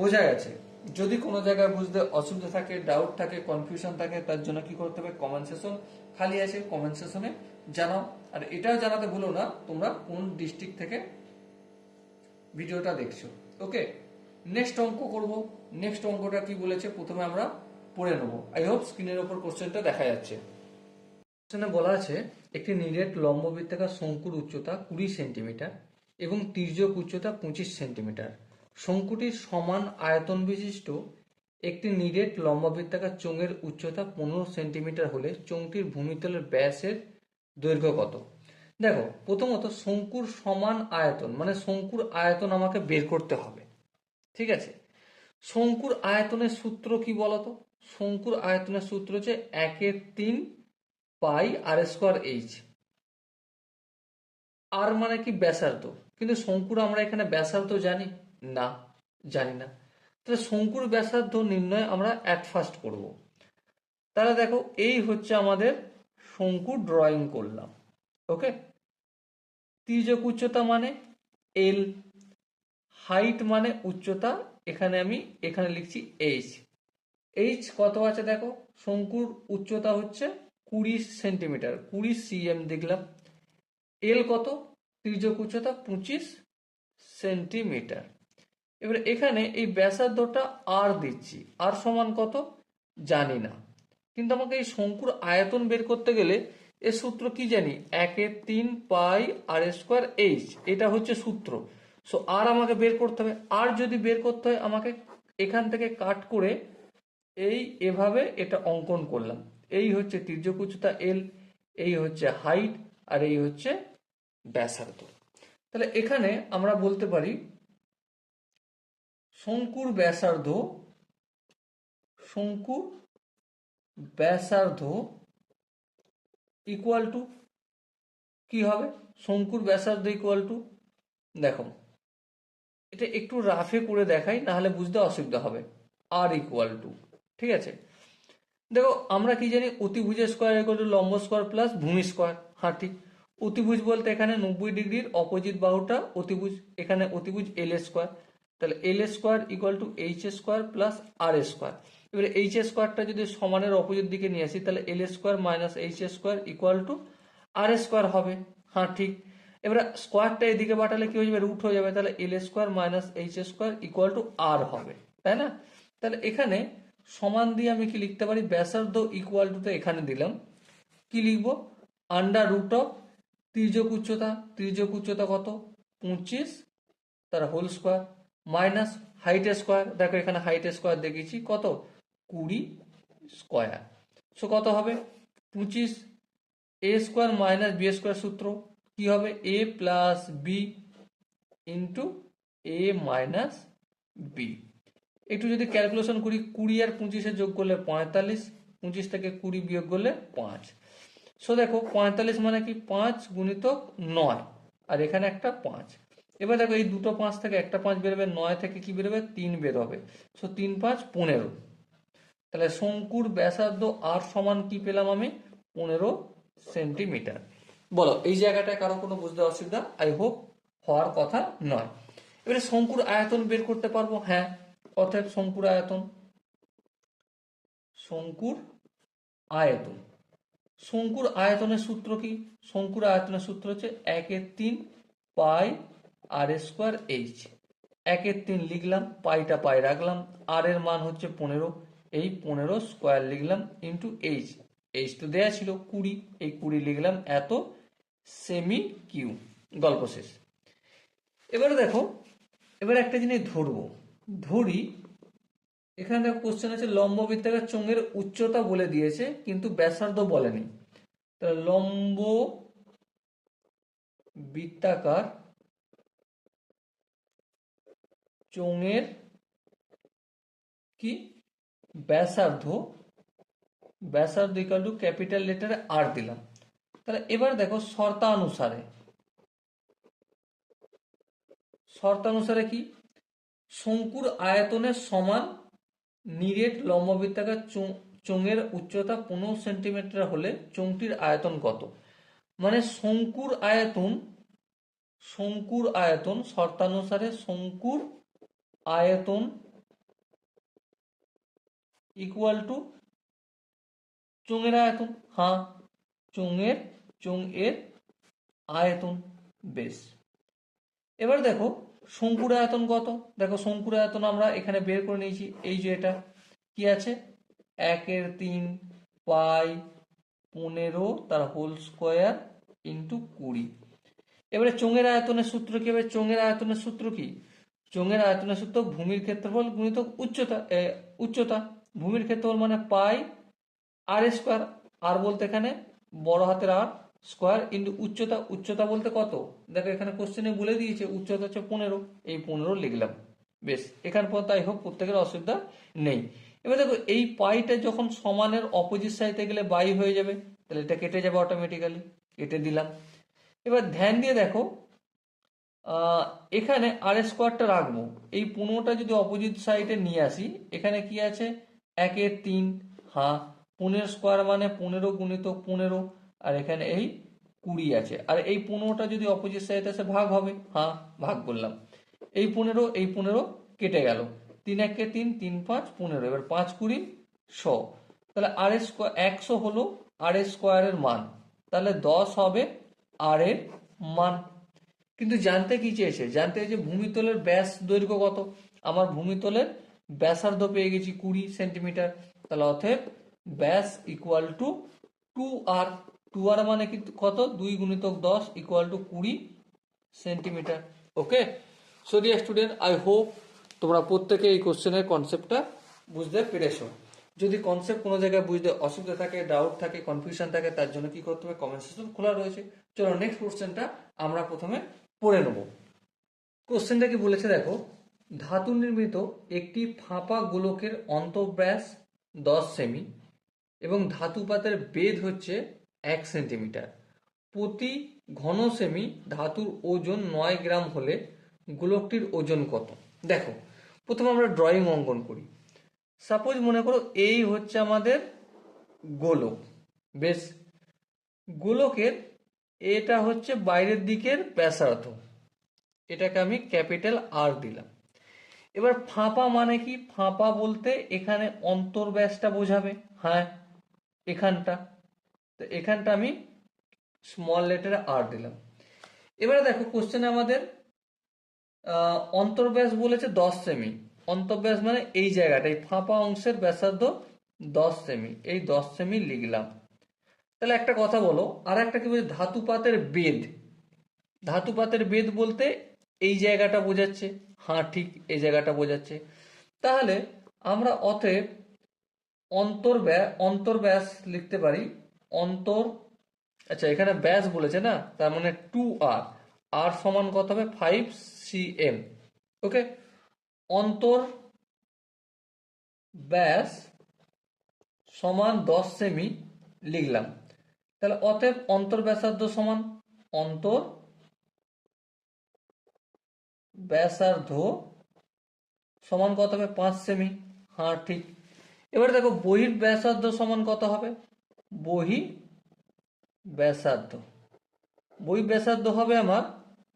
বোঝা গেছে। যদি কোনো জায়গায় বুঝতে অসুবিধা থাকে, ডাউট থাকে, কনফিউশন থাকে, তার জন্য কি করতে হবে, কমেন্ট সেকশন খালি আছে, কমেন্ট সেকশনে জানাও। আর এটাও জানাতে ভুলো না তোমরা কোন ডিস্ট্রিক্ট থেকে ভিডিওটা দেখছো। ওকে, নেক্সট অঙ্ক করব। নেক্সট অঙ্কটা কি বলেছে প্রথমে আমরা পড়ে নেব। আই হোপ স্ক্রিনের ওপর কোশ্চেনটা দেখা যাচ্ছে। কোশ্চেনে বলা আছে একটি নিরেট লম্ববৃত্তাকার শঙ্কুর উচ্চতা 20 সেন্টিমিটার এবং তির্যক উচ্চতা 25 সেন্টিমিটার। শঙ্কুটির সমান আয়তন বিশিষ্ট একটি নিরেট লম্ববৃত্তাকার চোঙের উচ্চতা 15 সেন্টিমিটার হলে চোঙটির ভূমিতলের ব্যাসের দৈর্ঘ্য কত? দেখো, প্রথমত শঙ্কুর সমান আয়তন মানে শঙ্কুর আয়তন আমাকে বের করতে হবে। ঠিক আছে, শঙ্কুর আয়তনের সূত্র কি বলতো? শঙ্কুর আয়তনের সূত্র হচ্ছে 1/3 পাই আর স্কোয়ার এইচ। আর মানে কি ব্যাসার্ধ, কিন্তু শঙ্কুর আমরা এখানে ব্যাসার্ধ জানি না, জানি না। তাহলে শঙ্কুর ব্যাসার্ধ নির্ণয় আমরা অ্যাট ফার্স্ট করব। তাহলে দেখো, এই হচ্ছে আমাদের শঙ্কু ড্রয়িং করলাম। ওকে, তির্যক উচ্চতা মানে এল, হাইট মানে উচ্চতা, এখানে আমি এখানে লিখছি এইচ। এইচ কত আছে দেখো, শঙ্কুর উচ্চতা হচ্ছে 20 সেন্টিমিটার, 20 সিএম দেখলাম। এল কত? তির্যক উচ্চতা 25 সেন্টিমিটার। এবার এখানে এই ব্যাসার্ধটা আর দিচ্ছি, আর সমান কত জানি না, কিন্তু আমাকে এই শঙ্কুর আয়তন বের করতে গেলে এর সূত্র কি জানি, 1/3 পাই আর স্কোয়ার এইচ, এটা হচ্ছে সূত্র। সো আর আমাকে বের করতে হবে। আর যদি বের করতে হয় আমাকে এখান থেকে কাট করে এই এভাবে এটা অঙ্কন করলাম। এই হচ্ছে তির্যক উচ্চতা এল, এই হচ্ছে হাইট, আর এই হচ্ছে ব্যাসার্ধ। তাহলে এখানে আমরা বলতে পারি শঙ্কুর ব্যাসার্ধ, শঙ্কুর ব্যাসার্ধ ইকুয়াল টু কি হবে? শঙ্কুর ব্যাসার্ধ ইকুয়াল টু, দেখো এটা একটু রাফে করে দেখাই, না হলে বুঝতে অসুবিধা হবে। আর ইকুয়াল টু, ঠিক আছে, দেখো আমরা কি জানি, অতিভুজের স্কোয়ার ইকুয়াল টু লম্ব স্কোয়ার প্লাস ভূমি স্কোয়ার। হ্যাঁ ঠিক। অতিভুজ বলতে এখানে 90 ডিগ্রির অপোজিট বাহুটা অতিভুজ, এখানে অতিভুজ এল স্কোয়ার। তাহলে L square equal to H square plus R square. এবারে এইচ স্কোয়ারটা যদি সমানের অপোজিট দিকে নিয়ে আসি, তাহলে L square minus H square equal to R square হবে। হ্যাঁ ঠিক। এবারে স্কোয়ারটা এদিকে পাঠালে কি হয়ে যাবে, রুট হয়ে যাবে, তাহলে L square minus H square equal to R হবে, তাই না? তাহলে এখানে সমান দিয়ে আমি কি লিখতে পারি, ব্যাসার্ধ ইকুয়াল টু, তো এখানে দিলাম কি লিখবো, আন্ডার রুট অফ তির্যক উচ্চতা, তির্যক উচ্চতা কত 25 তার whole square minus height square, দেখো এখানে হাইট স্কোয়ার দেখিয়েছি কত 20 স্কোয়ার। সো কত হবে 25, এ স্কোয়ার মাইনাস বি স্কোয়ার সূত্র কি হবে, এ প্লাস বি ইন্টু এ মাইনাস বি। একটু যদি ক্যালকুলেশন করি, 20 আর 25 যোগ করলে 45, 25 থেকে 20 বিয়োগ করলে 5। সো দেখো 45 মানে কি 5 গুণিতক 9, আর এখানে একটা 5। এবার দেখো এই দুটো 5 থেকে একটা 5 বেরোবে, 9 থেকে কি বেরোবে 3 বেরোবে। সো 3 5 15। তাহলে শঙ্কুর ব্যাসার্ধ আর সমান কি পেলাম আমি, 15 সেন্টিমিটার। বলো এই জায়গাটায় কারো কোনো বুঝতে অসুবিধা আই হোপ হওয়ার কথা নয়। এবারে শঙ্কুর আয়তন বের করতে পারবো, হ্যাঁ। অর্থাৎ শঙ্কুর আয়তন, শঙ্কুর আয়তন, শঙ্কুর আয়তনের সূত্র কি, শঙ্কুর আয়তনের সূত্র হচ্ছে 1/3 পাই আর স্কোয়ার এইচ। 1/3 লিখলাম, পাইটা পাই রাখলাম, আর এর মান হচ্ছে 15, এই 15 স্কোয়ার লিখলাম ইন্টু এইচ, এইচ তো দেয়া ছিল 20, এই 20 লিখলাম এত সেমি কিউ। গল্প শেষ। এবারে দেখো, এবার একটা জিনিস ধরি, এখানে দেখো কোশ্চেন আছে লম্ব বৃত্তাকার চোঙের উচ্চতা বলে দিয়েছে কিন্তু ব্যাসার্ধ বলেনি। তাহলে লম্ব বৃত্তাকার চোঙের কি ব্যাসার্ধ ইকুয়াল টু ক্যাপিটাল লেটারে আর দিলাম। তাহলে এবার দেখো শর্তানুসারে কি, শঙ্কুর আয়তনের সমান নিরেট লম্ব বৃত্তাকার চোঙের উচ্চতা 15 সেন্টিমিটার হলে চোঙটির আয়তন কত? মানে শঙ্কুর আয়তন শর্তানুসারে শঙ্কুর আয়তন ইকুয়াল টু চোঙের আয়তন। হ্যাঁ, চোঙের আয়তন। বেশ, এবার দেখো শঙ্কুর আয়তন কত। দেখো শঙ্কুর আয়তন আমরা এখানে বের করে নিয়েছি। এই যে এটা কি আছে, 1/3 পাই 15 তার হোল স্কোয়ার ইন্টু 20। এবারে চোঙের আয়তনের সূত্র কি হবে? চোঙের আয়তনের সূত্র কি? চোঙের আয়তনের সূত্র ভূমির ক্ষেত্রফল গুণিত উচ্চতা। ভূমির ক্ষেত্রফল মানে পাই আর স্কোয়ার, আর বলতে এখানে বড় হাতের আর স্কোয়ার ইন্টু উচ্চতা বলতে কত? দেখো এখানে কোশ্চেনে বলে দিয়েছে উচ্চতা হচ্ছে 15, এই 15 লিখলাম। বেশ, এখান পর্যন্ত আই হোপ প্রত্যেকের অসুবিধা নেই। এবার দেখো এই পাইটা যখন সমানের অপোজিট সাইডে গেলে বাই হয়ে যাবে, তাহলে এটা কেটে যাবে অটোমেটিক্যালি, কেটে দিলাম। এবার ধ্যান দিয়ে দেখো, এখানে আর স্কোয়ারটা রাখবো, এই 15টা যদি অপোজিট সাইডে নিয়ে আসি, এখানে কি আছে 1/3, হ্যাঁ 15 স্কোয়ার মানে 15 গুণিত 15, আর এখানে এই 20 আছে, আর এই 15টা যদি অপোজিট সাইডে আসে ভাগ হবে, হ্যাঁ ভাগ করলাম। এই 15 কেটে গেল, 3 1 3, 3 5 15, এবার 5 20 100। তাহলে আর স্কোয়ার 100 হলো আর স্কোয়ারের মান, তাহলে 10 হবে আর এর মান। কিন্তু জানতে কি চেয়েছে? জানতে যে ভূমিতলের ব্যাস দৈর্ঘ্য কত। আমার ভূমিতলের ব্যাসার্ধ পেয়ে গেছি 20 সেন্টিমিটার, তাহলে অতএব ব্যাস ইকুয়াল টু 2r। 2r মানে কি কত? 2 গুণিতক 10 equal to 20 centimetre. Okay, so dear student, I hope তোমরা প্রত্যেকে এই কোশ্চেনের কনসেপ্টটা বুঝতে পেরেছো। যদি কনসেপ্ট কোনো জায়গায় বুঝতে অসুবিধা থাকে, ডাউট থাকে, কনফিউশন থাকে, তার জন্য কি করতে হবে? কমেন্ট সেকশন খোলা রয়েছে। চলো নেক্সট কোশ্চেনটা আমরা প্রথমে পড়ে নেব। কোশ্চেনটা কি বলেছে দেখো, ধাতু নির্মিত একটি ফাঁপা গোলকের অন্তঃব্যাস 10 সেমি এবং ধাতুপাতের বেধ হচ্ছে 1 সেন্টিমিটার। প্রতি ঘন সেমি ধাতুর ওজন 9 গ্রাম হলে গোলকটির ওজন কত? দেখো প্রথমে আমরা ড্রয়িং অঙ্কন করি। সাপোজ মনে করো এই হচ্ছে আমাদের গোলক। বেশ, গোলকের এটা হচ্ছে বাইরের দিকের ব্যাসার্ধ, এটাকে আমি ক্যাপিটাল আর দিলাম। এবার ফাঁপা মানে কি? ফাঁপা বলতে এখানে অন্তর্ব্যাসটা বোঝাবে, হ্যাঁ এখানটা, তো এখানটা আমি স্মল লেটারে আর দিলাম। এবারে দেখো কোশ্চেনে আমাদের অন্তর্ব্যাস বলেছে 10 সেমি। অন্তর্ব্যাস মানে এই জায়গাটা, এই ফাঁপা অংশের ব্যাসার্ধ 10 সেমি, এই 10 সেমি লিখলাম। তাহলে একটা কথা বলো, আর একটা কি বলছে? ধাতুপাতের বেধ। ধাতুপাতের বেধ বলতে এই জায়গাটা বোঝাচ্ছে, হ্যাঁ ঠিক এই জায়গাটা বোঝাচ্ছে। তাহলে আমরা অতএব অন্তর্ব্যাস লিখতে পারি। আচ্ছা এখানে ব্যাস বলেছে না, তার মানে 2r, আর সমান কত হবে? 5 cm। ওকে, অন্তর ব্যাস সমান 10 সেমি লিখলাম। তাহলে অতএব অন্তর্ব্যাসার্ধ সমান ব্যাসার্ধ সমান কত হবে? 5 সেমি, হ্যাঁ ঠিক। এবার দেখো বহির ব্যাসার্ধ সমান কত হবে? বহি ব্যাসার্ধ হবে আমার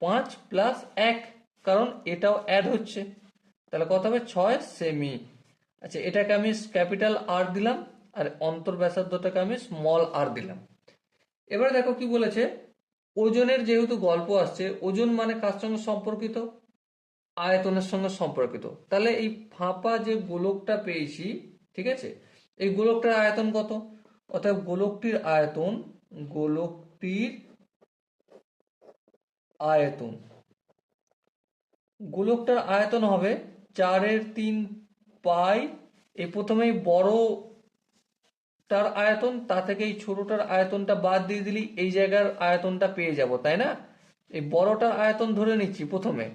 5 প্লাস 1, কারণ এটাও অ্যাড হচ্ছে, তাহলে কত হবে? 6 সেমি। আচ্ছা এটাকে আমি ক্যাপিটাল আর দিলাম, আর অন্তর ব্যাসার্ধটাকে আমি স্মল আর দিলাম। এবার দেখো কি বলেছে, ওজনের যেহেতু গল্প আসছে, ওজন মানে কার সঙ্গে সম্পর্কিত? আয়তনের সঙ্গে সম্পর্কিত। তাহলে এই ফাঁপা যে গোলকটা পেয়েছি, ঠিক আছে, এই গোলকটার আয়তন কত? অর্থাৎ গোলকটির আয়তন। গোলকটার আয়তন হবে 4/3 পাই। এই প্রথমেই বড়টার আয়তন, তা থেকে এই ছোটটার আয়তনটা বাদ দিয়ে দিলি এই জায়গার আয়তনটা পেয়ে যাব, তাই না? এই বড়টার আয়তন ধরে নিচ্ছি প্রথমে,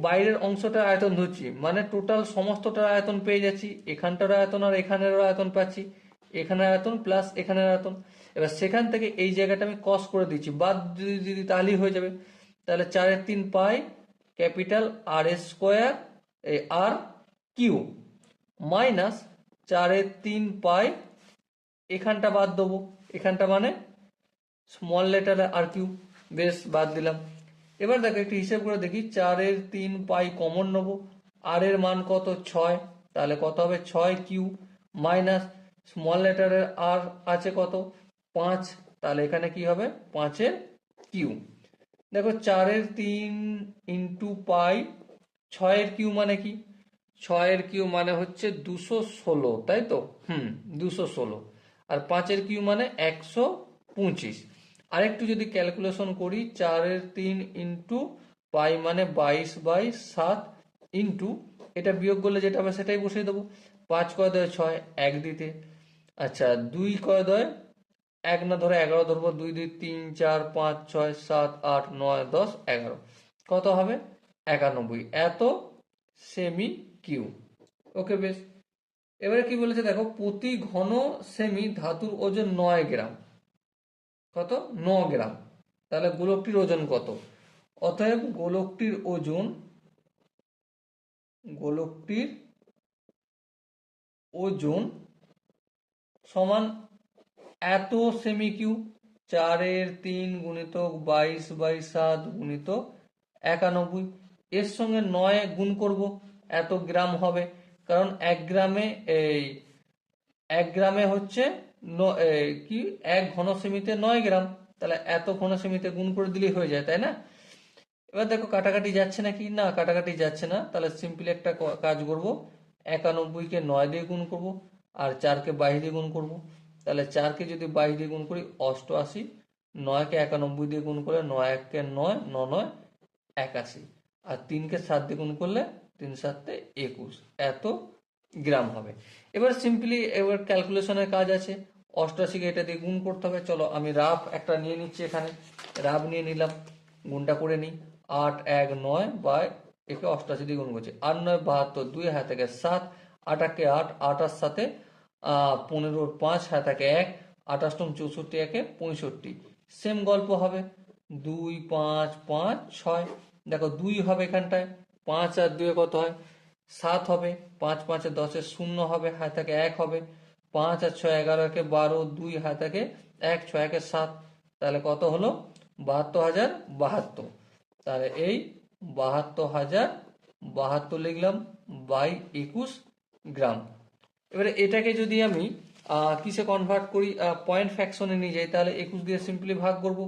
বাইরের অংশটার আয়তন ধরছি, মানে টোটাল সমস্তটার আয়তন পেয়ে যাচ্ছি। এখানটার আয়তন আর এখানের আয়তন পাচ্ছি, এখানের আয়তন প্লাস এখানের আয়তন। এবার সেখান থেকে এই জায়গাটা আমি কস করে দিচ্ছি, বাদ যদি তাহলেই হয়ে যাবে। তাহলে 4/3 পাই ক্যাপিটাল আর স্কোয়ার আর কিউ মাইনাস 4/3 পাই, এখানটা বাদ দেবো, এখানটা মানে স্মল লেটার আর কিউ, বেশ বাদ দিলাম। এবার দেখো একটু হিসেব করে দেখি, 4/3 পাই কমন নেবো, আর এর মান কত 6, তাহলে কত হবে 6 কিউ মাইনাস স্মল লেটারের আর আছে কত 5, তাহলে এখানে কি হবে 5/কিউ। দেখো 4/3 ইন্টু পাই, 6/কিউ মানে কি, 6/কিউ মানে হচ্ছে 216, তাই তো? 216। আর 5/কিউ মানে 125। আরেকটু যদি ক্যালকুলেশন করি, 4/3 ইন্টু পাই মানে 22/7 ইন্টু এটা বিয়োগ করলে যেটা হবে সেটাই বসিয়ে দেবো। 5 কয় 6, 1 দিতে। আচ্ছা 2 কয় 1 না ধরে 11 ধরবো, 2 2 3 4 5 6 7 8 9 10 11, কত হবে 91, এত সেমি কিউ। ওকে বেশ। এবারে কি বলেছে দেখো, প্রতি ঘন সেমি ধাতুর ওজন 9 গ্রাম। কত 9 গ্রাম। তাহলে গোলকটির ওজন কত? অতএব গোলকটির ওজন সমান এত সেমি কিউ, 4/3 গুণিতক 22/7 গুণিতক 91, এর সঙ্গে 9 গুণ করব, এত গ্রাম হবে। কারণ 1 গ্রামে হচ্ছে কি 1 ঘন সেমিতে 9 গ্রাম, তাহলে এত ঘন সেমিতে গুণ করে দিলেই হয়ে যায়, তাই না? এবার দেখো কাটাকাটি যাচ্ছে নাকি, না কাটাকাটি যাচ্ছে না। তাহলে সিম্পলি একটা কাজ করব, 91কে 9 দিয়ে গুণ করব আর 4কে 22 দিয়ে গুণ করব। তাহলে 4কে যদি 22 দিয়ে গুণ করি 88, 9কে 91 দিয়ে গুণ করলে 9 1 9, 9 9 81, আর 3কে 7 দিয়ে গুণ করলে 3 7 21, এত গ্রাম হবে। এবার সিম্পলি এবার ক্যালকুলেশনের কাজ আছে, 88কে এটা দিয়ে গুণ করতে হবে। চলো আমি রাফ একটা নিয়ে নিচ্ছি, এখানে রাফ নিয়ে নিলাম, গুণটা করে নিই। 8 1 9 বা একে 88 দিয়ে গুণ করছি, 8 9 72, 2 হাতে থেকে 7, 8 একে 8, 8 আর 7 15, 5 হাতে থেকে 1, 28 64 একে 65, সেম গল্প হবে 2 5 5 6। দেখো 2 হবে এখানটায়, 5 আর 2 কত হয় 7 হবে, 5 5 10 0 হবে, হাত থেকে 1 হবে, 5 আর 6 11 একে 12, 2 হাত থেকে 1, 6 একে 7, তাহলে কত হলো 72,072। তাহলে এই 72,072 লিখলাম বাই 21 গ্রাম। এবারে এটাকে যদি আমি কিসে কনভার্ট করি, পয়েন্ট ফ্র্যাকশনে নিয়ে যাই, তাহলে 21 দিয়ে সিম্পলি ভাগ করব।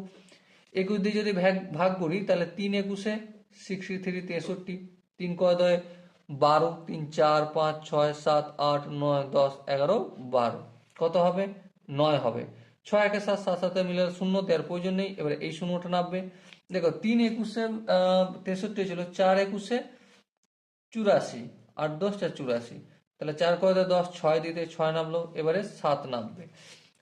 21 দিয়ে যদি ভাগ করি তাহলে 3 একুশে 63 63, 3 কয় 12, 3 4 5 6 7 8 9 10 11 12, কত হবে 9 হবে। 6 একে 7, 7 7 মিলে 0 দেওয়ার প্রয়োজন নেই। এবারে এই শূন্যটা নামবে। দেখো 3 একুশে 63 ছিল, 4 একুশে 84, 8 10 84, তাহলে 4 করে 10, 6 দিতে 6 নামলো, এবারে 7 নামবে।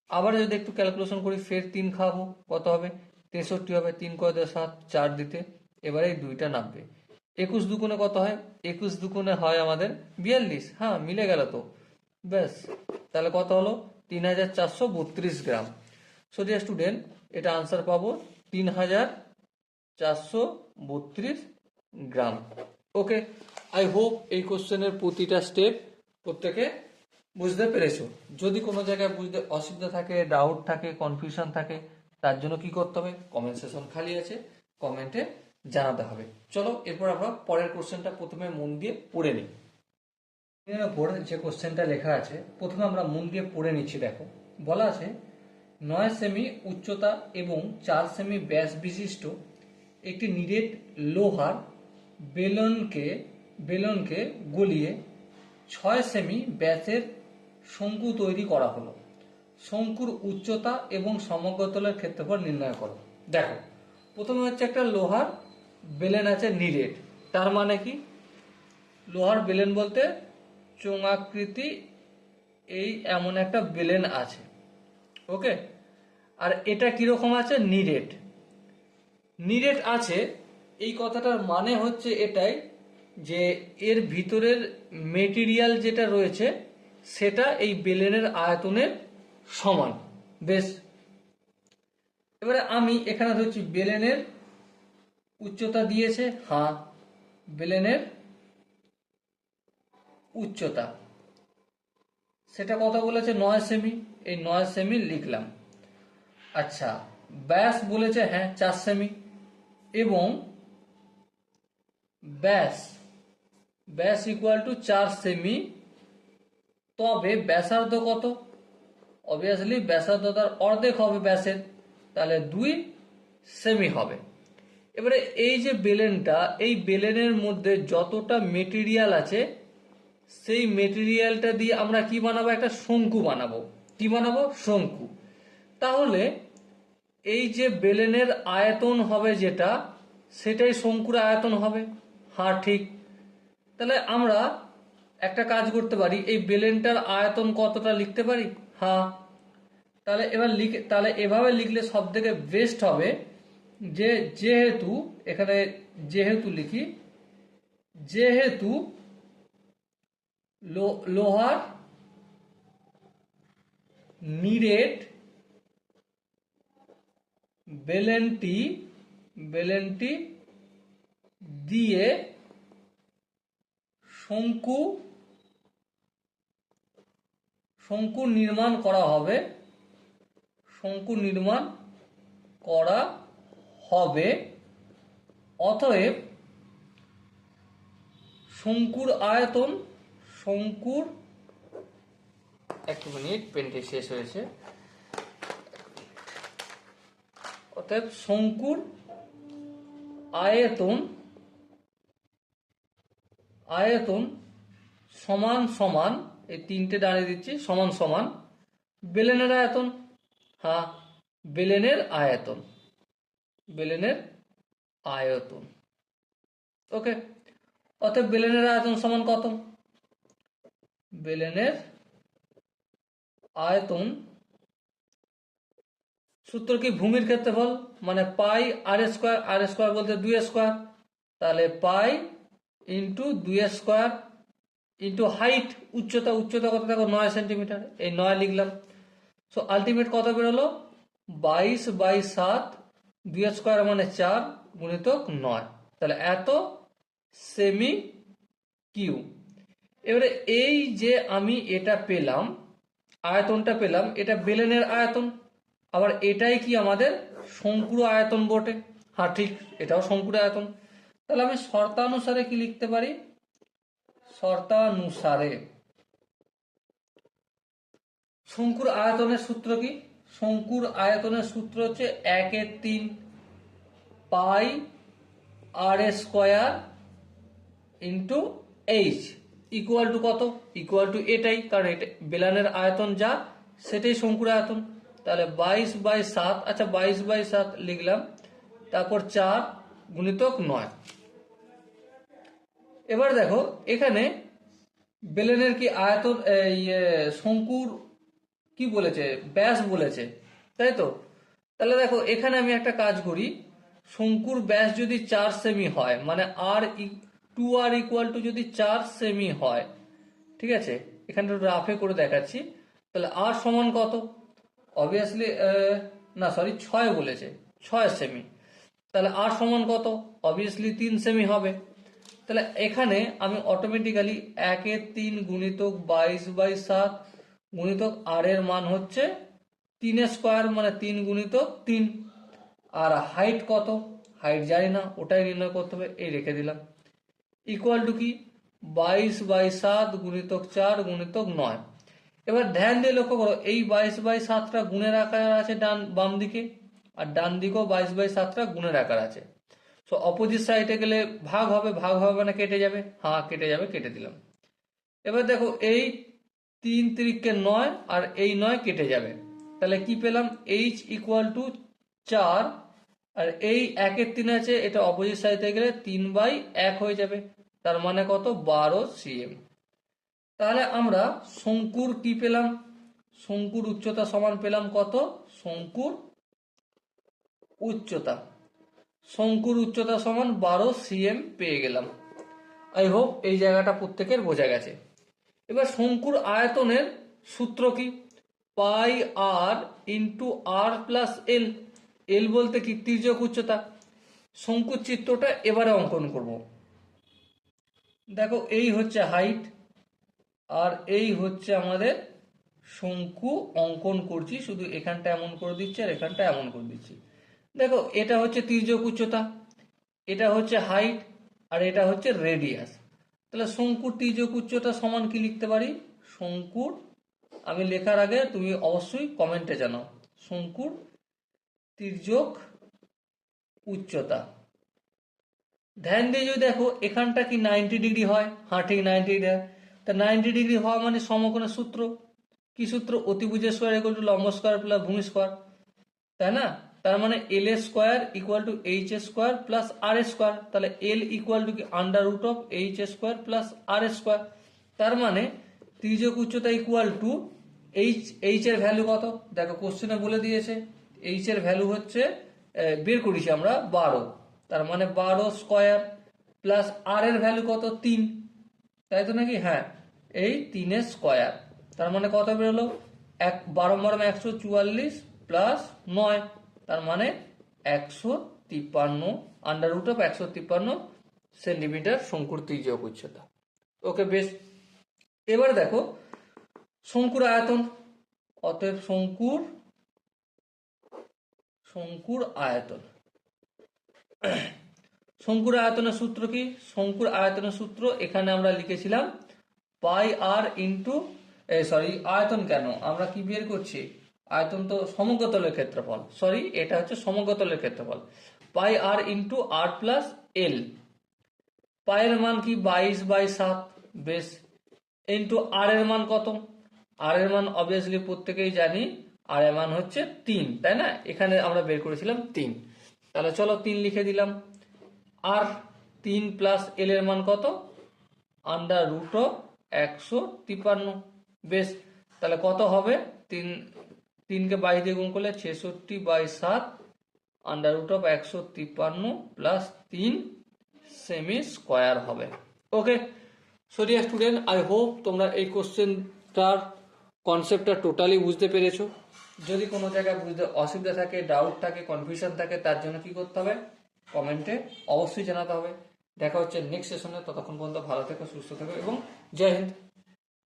আবার যদি একটু ক্যালকুলেশন করি, ফের 3 খাবো, কত হবে 63 হবে, 3 করে 7, 4 দিতে, এবারে এই 2টা নামবে। 21 দুগুণে কত হয়, 21 দুগুণে হয় আমাদের 42, হ্যাঁ মিলে গেল তো, ব্যাস। তাহলে কত হলো 3432 গ্রাম। সো ডিয়ার স্টুডেন্ট, এটা আনসার পাবো 3432 গ্রাম। ওকে, আই হোপ এই কোশ্চেনের প্রতিটা স্টেপ প্রত্যেকে বুঝতে পেরেছো। যদি কোনো জায়গায় বুঝতে অসুবিধা থাকে, ডাউট থাকে, কনফিউশন থাকে, তার জন্য কি করতে হবে, কমেন্ট সেকশন খালি আছে, কমেন্টে জানাতে হবে। চলো এরপর আমরা পরের কোশ্চেনটা প্রথমে মন দিয়ে পড়ে নিই। এর উপর যে কোশ্চেনটা লেখা আছে প্রথমে আমরা মন দিয়ে পড়ে নিচ্ছি। দেখো বলা আছে 9 সেমি উচ্চতা এবং 4 সেমি ব্যাস বিশিষ্ট একটি নিরেট লোহার বেলনকে গলিয়ে 6 সেমি ব্যাসের শঙ্কু তৈরি করা হলো। শঙ্কুর উচ্চতা এবং সমগ্র তলের ক্ষেত্রফল নির্ণয় করো। দেখো প্রথমে হচ্ছে একটা লোহার বেলেন আছে নিরেট, তার মানে কি লোহার বেলেন বলতে চোঙাকৃতি এই এমন একটা বেলেন আছে, ওকে। আর এটা কিরকম আছে, নিরেট। নিরেট আছে এই কথাটার মানে হচ্ছে এটাই যে এর ভিতরের মেটেরিয়াল যেটা রয়েছে সেটা এই বেলেনের আয়তনের সমান। বেশ, এবারে আমি এখানে ধরছি বেলেনের উচ্চতা দিয়েছে, হ্যাঁ বেলেনের উচ্চতা সেটা কত বলেছে, 9 সেমি, এই 9 সেমি লিখলাম। আচ্ছা, ব্যাস বলেছে হ্যাঁ 4 সেমি, এবং ব্যাস ব্যাস ইকুয়াল টু 4 সেমি। তবে ব্যাসার্ধ কত, অবভিয়াসলি ব্যাসার্ধ তার অর্ধেক হবে ব্যাসের, তাহলে 2 সেমি হবে। এবারে এই যে বেলেনটা, এই বেলেনের মধ্যে যতটা মেটেরিয়াল আছে সেই মেটেরিয়ালটা দিয়ে আমরা কি বানাবো, একটা শঙ্কু বানাবো। কি বানাবো, শঙ্কু। তাহলে এই যে বেলেনের আয়তন হবে যেটা, সেটাই শঙ্কুর আয়তন হবে। হ্যাঁ ঠিক। তাহলে আমরা একটা কাজ করতে পারি, এই বেলেনটার আয়তন কতটা লিখতে পারি। হ্যাঁ, তাহলে এবার তাহলে এভাবে লিখলে সব থেকে বেস্ট হবে যে যেহেতু এখানে যেহেতু লিখি, যেহেতু লোহার নিরেট বেলেনটি দিয়ে শঙ্কু নির্মাণ করা হবে, অতএব শঙ্কুর আয়তন, এক মিনিট পেনটি শেষ হয়েছে, অতএব শঙ্কুর আয়তন সমান সমান, এই তিনটে দাঁড়িয়ে দিচ্ছি, সমান সমান বেলেনের আয়তন। হ্যাঁ, বেলেনের আয়তন, ওকে। অতএব বেলেনের আয়তন সমান কত, বেলেনের আয়তন সূত্র কি, ভূমির ক্ষেত্রফল মানে পাই আর স্কোয়ার, আর স্কোয়ার বলতে 2 স্কোয়ার, তাহলে pi into 2 square into height, উচ্চতা কত দেখো 9 সেন্টিমিটার, এই 9 লিখলাম। সো আলটিমেট কত বেরোলো, 22/7, 2 স্কোয়ার মানে 4 গুণিতক 9, তাহলে এত সেমি কিউ। এবারে এই যে আমি এটা পেলাম, আয়তনটা পেলাম, এটা বেলেনের আয়তন, আবার এটাই কি আমাদের শঙ্কুর আয়তন বটে। হ্যাঁ ঠিক, এটাও শঙ্কুর আয়তন। তাহলে আমি শর্তানুসারে কি লিখতে পারি, শর্তানুসারে শঙ্কুর আয়তনের সূত্র কি, শঙ্কুর আয়তনের সূত্র হচ্ছে 1/3 pi R square into H equal to কত, ইকুয়াল টু এটাই, কারণ এটা বেলানের আয়তন যা সেটাই শঙ্কুর আয়তন। তাহলে 22/7, আচ্ছা 22/7 লিখলাম, তারপর 4 গুণিতক 9। এবার দেখো এখানে বেলেনের কি আয়তন, শঙ্কুর কি বলেছে, ব্যাস বলেছে, তাই তো। তাহলে দেখো এখানে আমি একটা কাজ করি, শঙ্কুর ব্যাস যদি 4 সেমি হয়, মানে টু আর ইকুয়াল টু যদি 4 সেমি হয়, ঠিক আছে, এখানে রাফে করে দেখাচ্ছি। তাহলে আর সমান কত, অবভিয়াসলি না সরি 6 বলেছে, 6 সেমি, তাহলে আর সমান কত, অবভিয়াসলি 3 সেমি হবে। তাহলে এখানে আমি অটোমেটিক্যালি 1/3 গুণিতক 22/7 গুণিতক আর এর মান হচ্ছে 3 স্কোয়ার মানে 3 গুণিতক 3। আর হাইট কত, হাইট জানি না, ওটাই নির্ণয় করতে হবে, এই রেখে দিলাম, ইকুয়াল টু কি 22/7 গুণিতক 4 গুণিতক 9। এবার ধ্যান দিয়ে লক্ষ্য করো, এই 22/7টা গুণের আকার আছে বাম দিকে, আর ডান দিকেও 22/7টা গুণের আকার আছে। সো অপোজিট সাইডে গেলে ভাগ হবে, মানে কেটে যাবে, হ্যাঁ কেটে যাবে, কেটে দিলাম। এবার দেখো এই 3 3 9 আর এই 9 কেটে যাবে, তাহলে কি পেলাম, এইচ ইকুয়াল টু 4 আর এই 1/3 আছে, এটা অপোজিট সাইডে গেলে 3/1 হয়ে যাবে, তার মানে কত 12 cm। তাহলে আমরা শঙ্কুর কি পেলাম, শঙ্কুর উচ্চতা সমান পেলাম কত, শঙ্কুর উচ্চতা, শঙ্কুর উচ্চতা সমান 12 cm পেয়ে গেলাম। আই হোপ এই জায়গাটা প্রত্যেকের বোঝা গেছে। এবার শঙ্কুর আয়তনের সূত্র কি, পাই আর ইন্টু আর প্লাস এল। এল বলতে কি, তির্যক উচ্চতা। শঙ্কুর চিত্রটা এবারে অঙ্কন করব। দেখো এই হচ্ছে হাইট আর এই হচ্ছে আমাদের শঙ্কু অঙ্কন করছি, শুধু এখানটা এমন করে দিচ্ছি আর এখানটা এমন করে দিচ্ছি। দেখো এটা হচ্ছে তির্যক উচ্চতা, এটা হচ্ছে হাইট আর এটা হচ্ছে রেডিয়াস। তাহলে শঙ্কুর তির্যক উচ্চতা সমান কি লিখতে পারি, শঙ্কুর, আমি লেখার আগে তুমি অবশ্যই কমেন্টে জানাও, শঙ্কুর তির্যক উচ্চতা। ধ্যান দিয়ে যদি দেখো এখানটা কি 90 ডিগ্রি হয়, হ্যাঁ ঠিক 90 ডিগ্রি হয়। তা 90 ডিগ্রি হওয়া মানে সমকোণের সূত্র, কি সূত্র, অতিভুজের স্কয়ার ইকুয়াল টু লম্ব স্কয়ার প্লাস ভূমি স্কয়ার, তাই না? তার মানে এল এর স্কয়ার ইকুয়াল টু এইচ এর স্কয়ার প্লাস আর এর স্কয়ার। তাহলে এল ইকুয়াল টু কি আন্ডার রুট অফ এইচ এর স্কয়ার প্লাস আর এর স্কয়ার। তার মানে তির্যক উচ্চতা ইকুয়াল টু এইচ এর ভ্যালু কত, দেখো কোশ্চেনে বলে দিয়েছে, এইচ এর ভ্যালু হচ্ছে বের করেছি আমরা 12, তার মানে 12 স্কয়ার প্লাস আর এর ভ্যালু কত 3, তাই তো নাকি, হ্যাঁ এই 3 স্কয়ার। তার মানে কত বেরোলো, 12 144 প্লাস 9, তার মানে 153 আন্ডার রুট অফ 153 সেন্টিমিটার শঙ্কুর তির্যক উচ্চতা। ওকে বেশ। এবার দেখো শঙ্কুর আয়তন, অতএব শঙ্কুর আয়তন, শঙ্কুর আয়তনের সূত্র কি, শঙ্কুর আয়তনের সূত্র এখানে আমরা লিখেছিলাম পাই আর ইন্টু, আয়তন কেন, আমরা কি বের করছি, আয়তন তো সমগ্রতলের ক্ষেত্রফল, এটা হচ্ছে সমগ্রতলের ক্ষেত্রফল, পাই আর ইন্টু আর প্লাস এল। পায়ের মান কি 22/7, বেশ, ইন্টু আর এর মান কত, আর এর মান অবভিয়াসলি প্রত্যেকেই জানি, আর এর মান হচ্ছে 3, তাই না, এখানে আমরা বের করেছিলাম 3, তাহলে চলো 3 লিখে দিলাম। আর 3 প্লাস এল এর মান কত, আন্ডার রুট অফ 153, বেশ, তাহলে কত হবে, 3কে 22 দিয়ে গুণ করলে 66/7 আন্ডার রুট অফ 153 প্লাস 3 সেমি স্কয়ার হবে। ওকে সরিয়া স্টুডেন্ট, আই হোপ তোমরা এই কোশ্চেনটার কনসেপ্টটা টোটালি বুঝতে পেরেছো। যদি কোনো জায়গায় বুঝতে অসুবিধা থাকে, ডাউট থাকে, কনফিউশন থাকে, তার জন্য কি করতে হবে, কমেন্টে অবশ্যই জানাতে হবে। দেখা হচ্ছে নেক্সট সেশনে, ততক্ষণ পর্যন্ত ভালো থেকো, সুস্থ থেকো এবং জয় হিন্দ।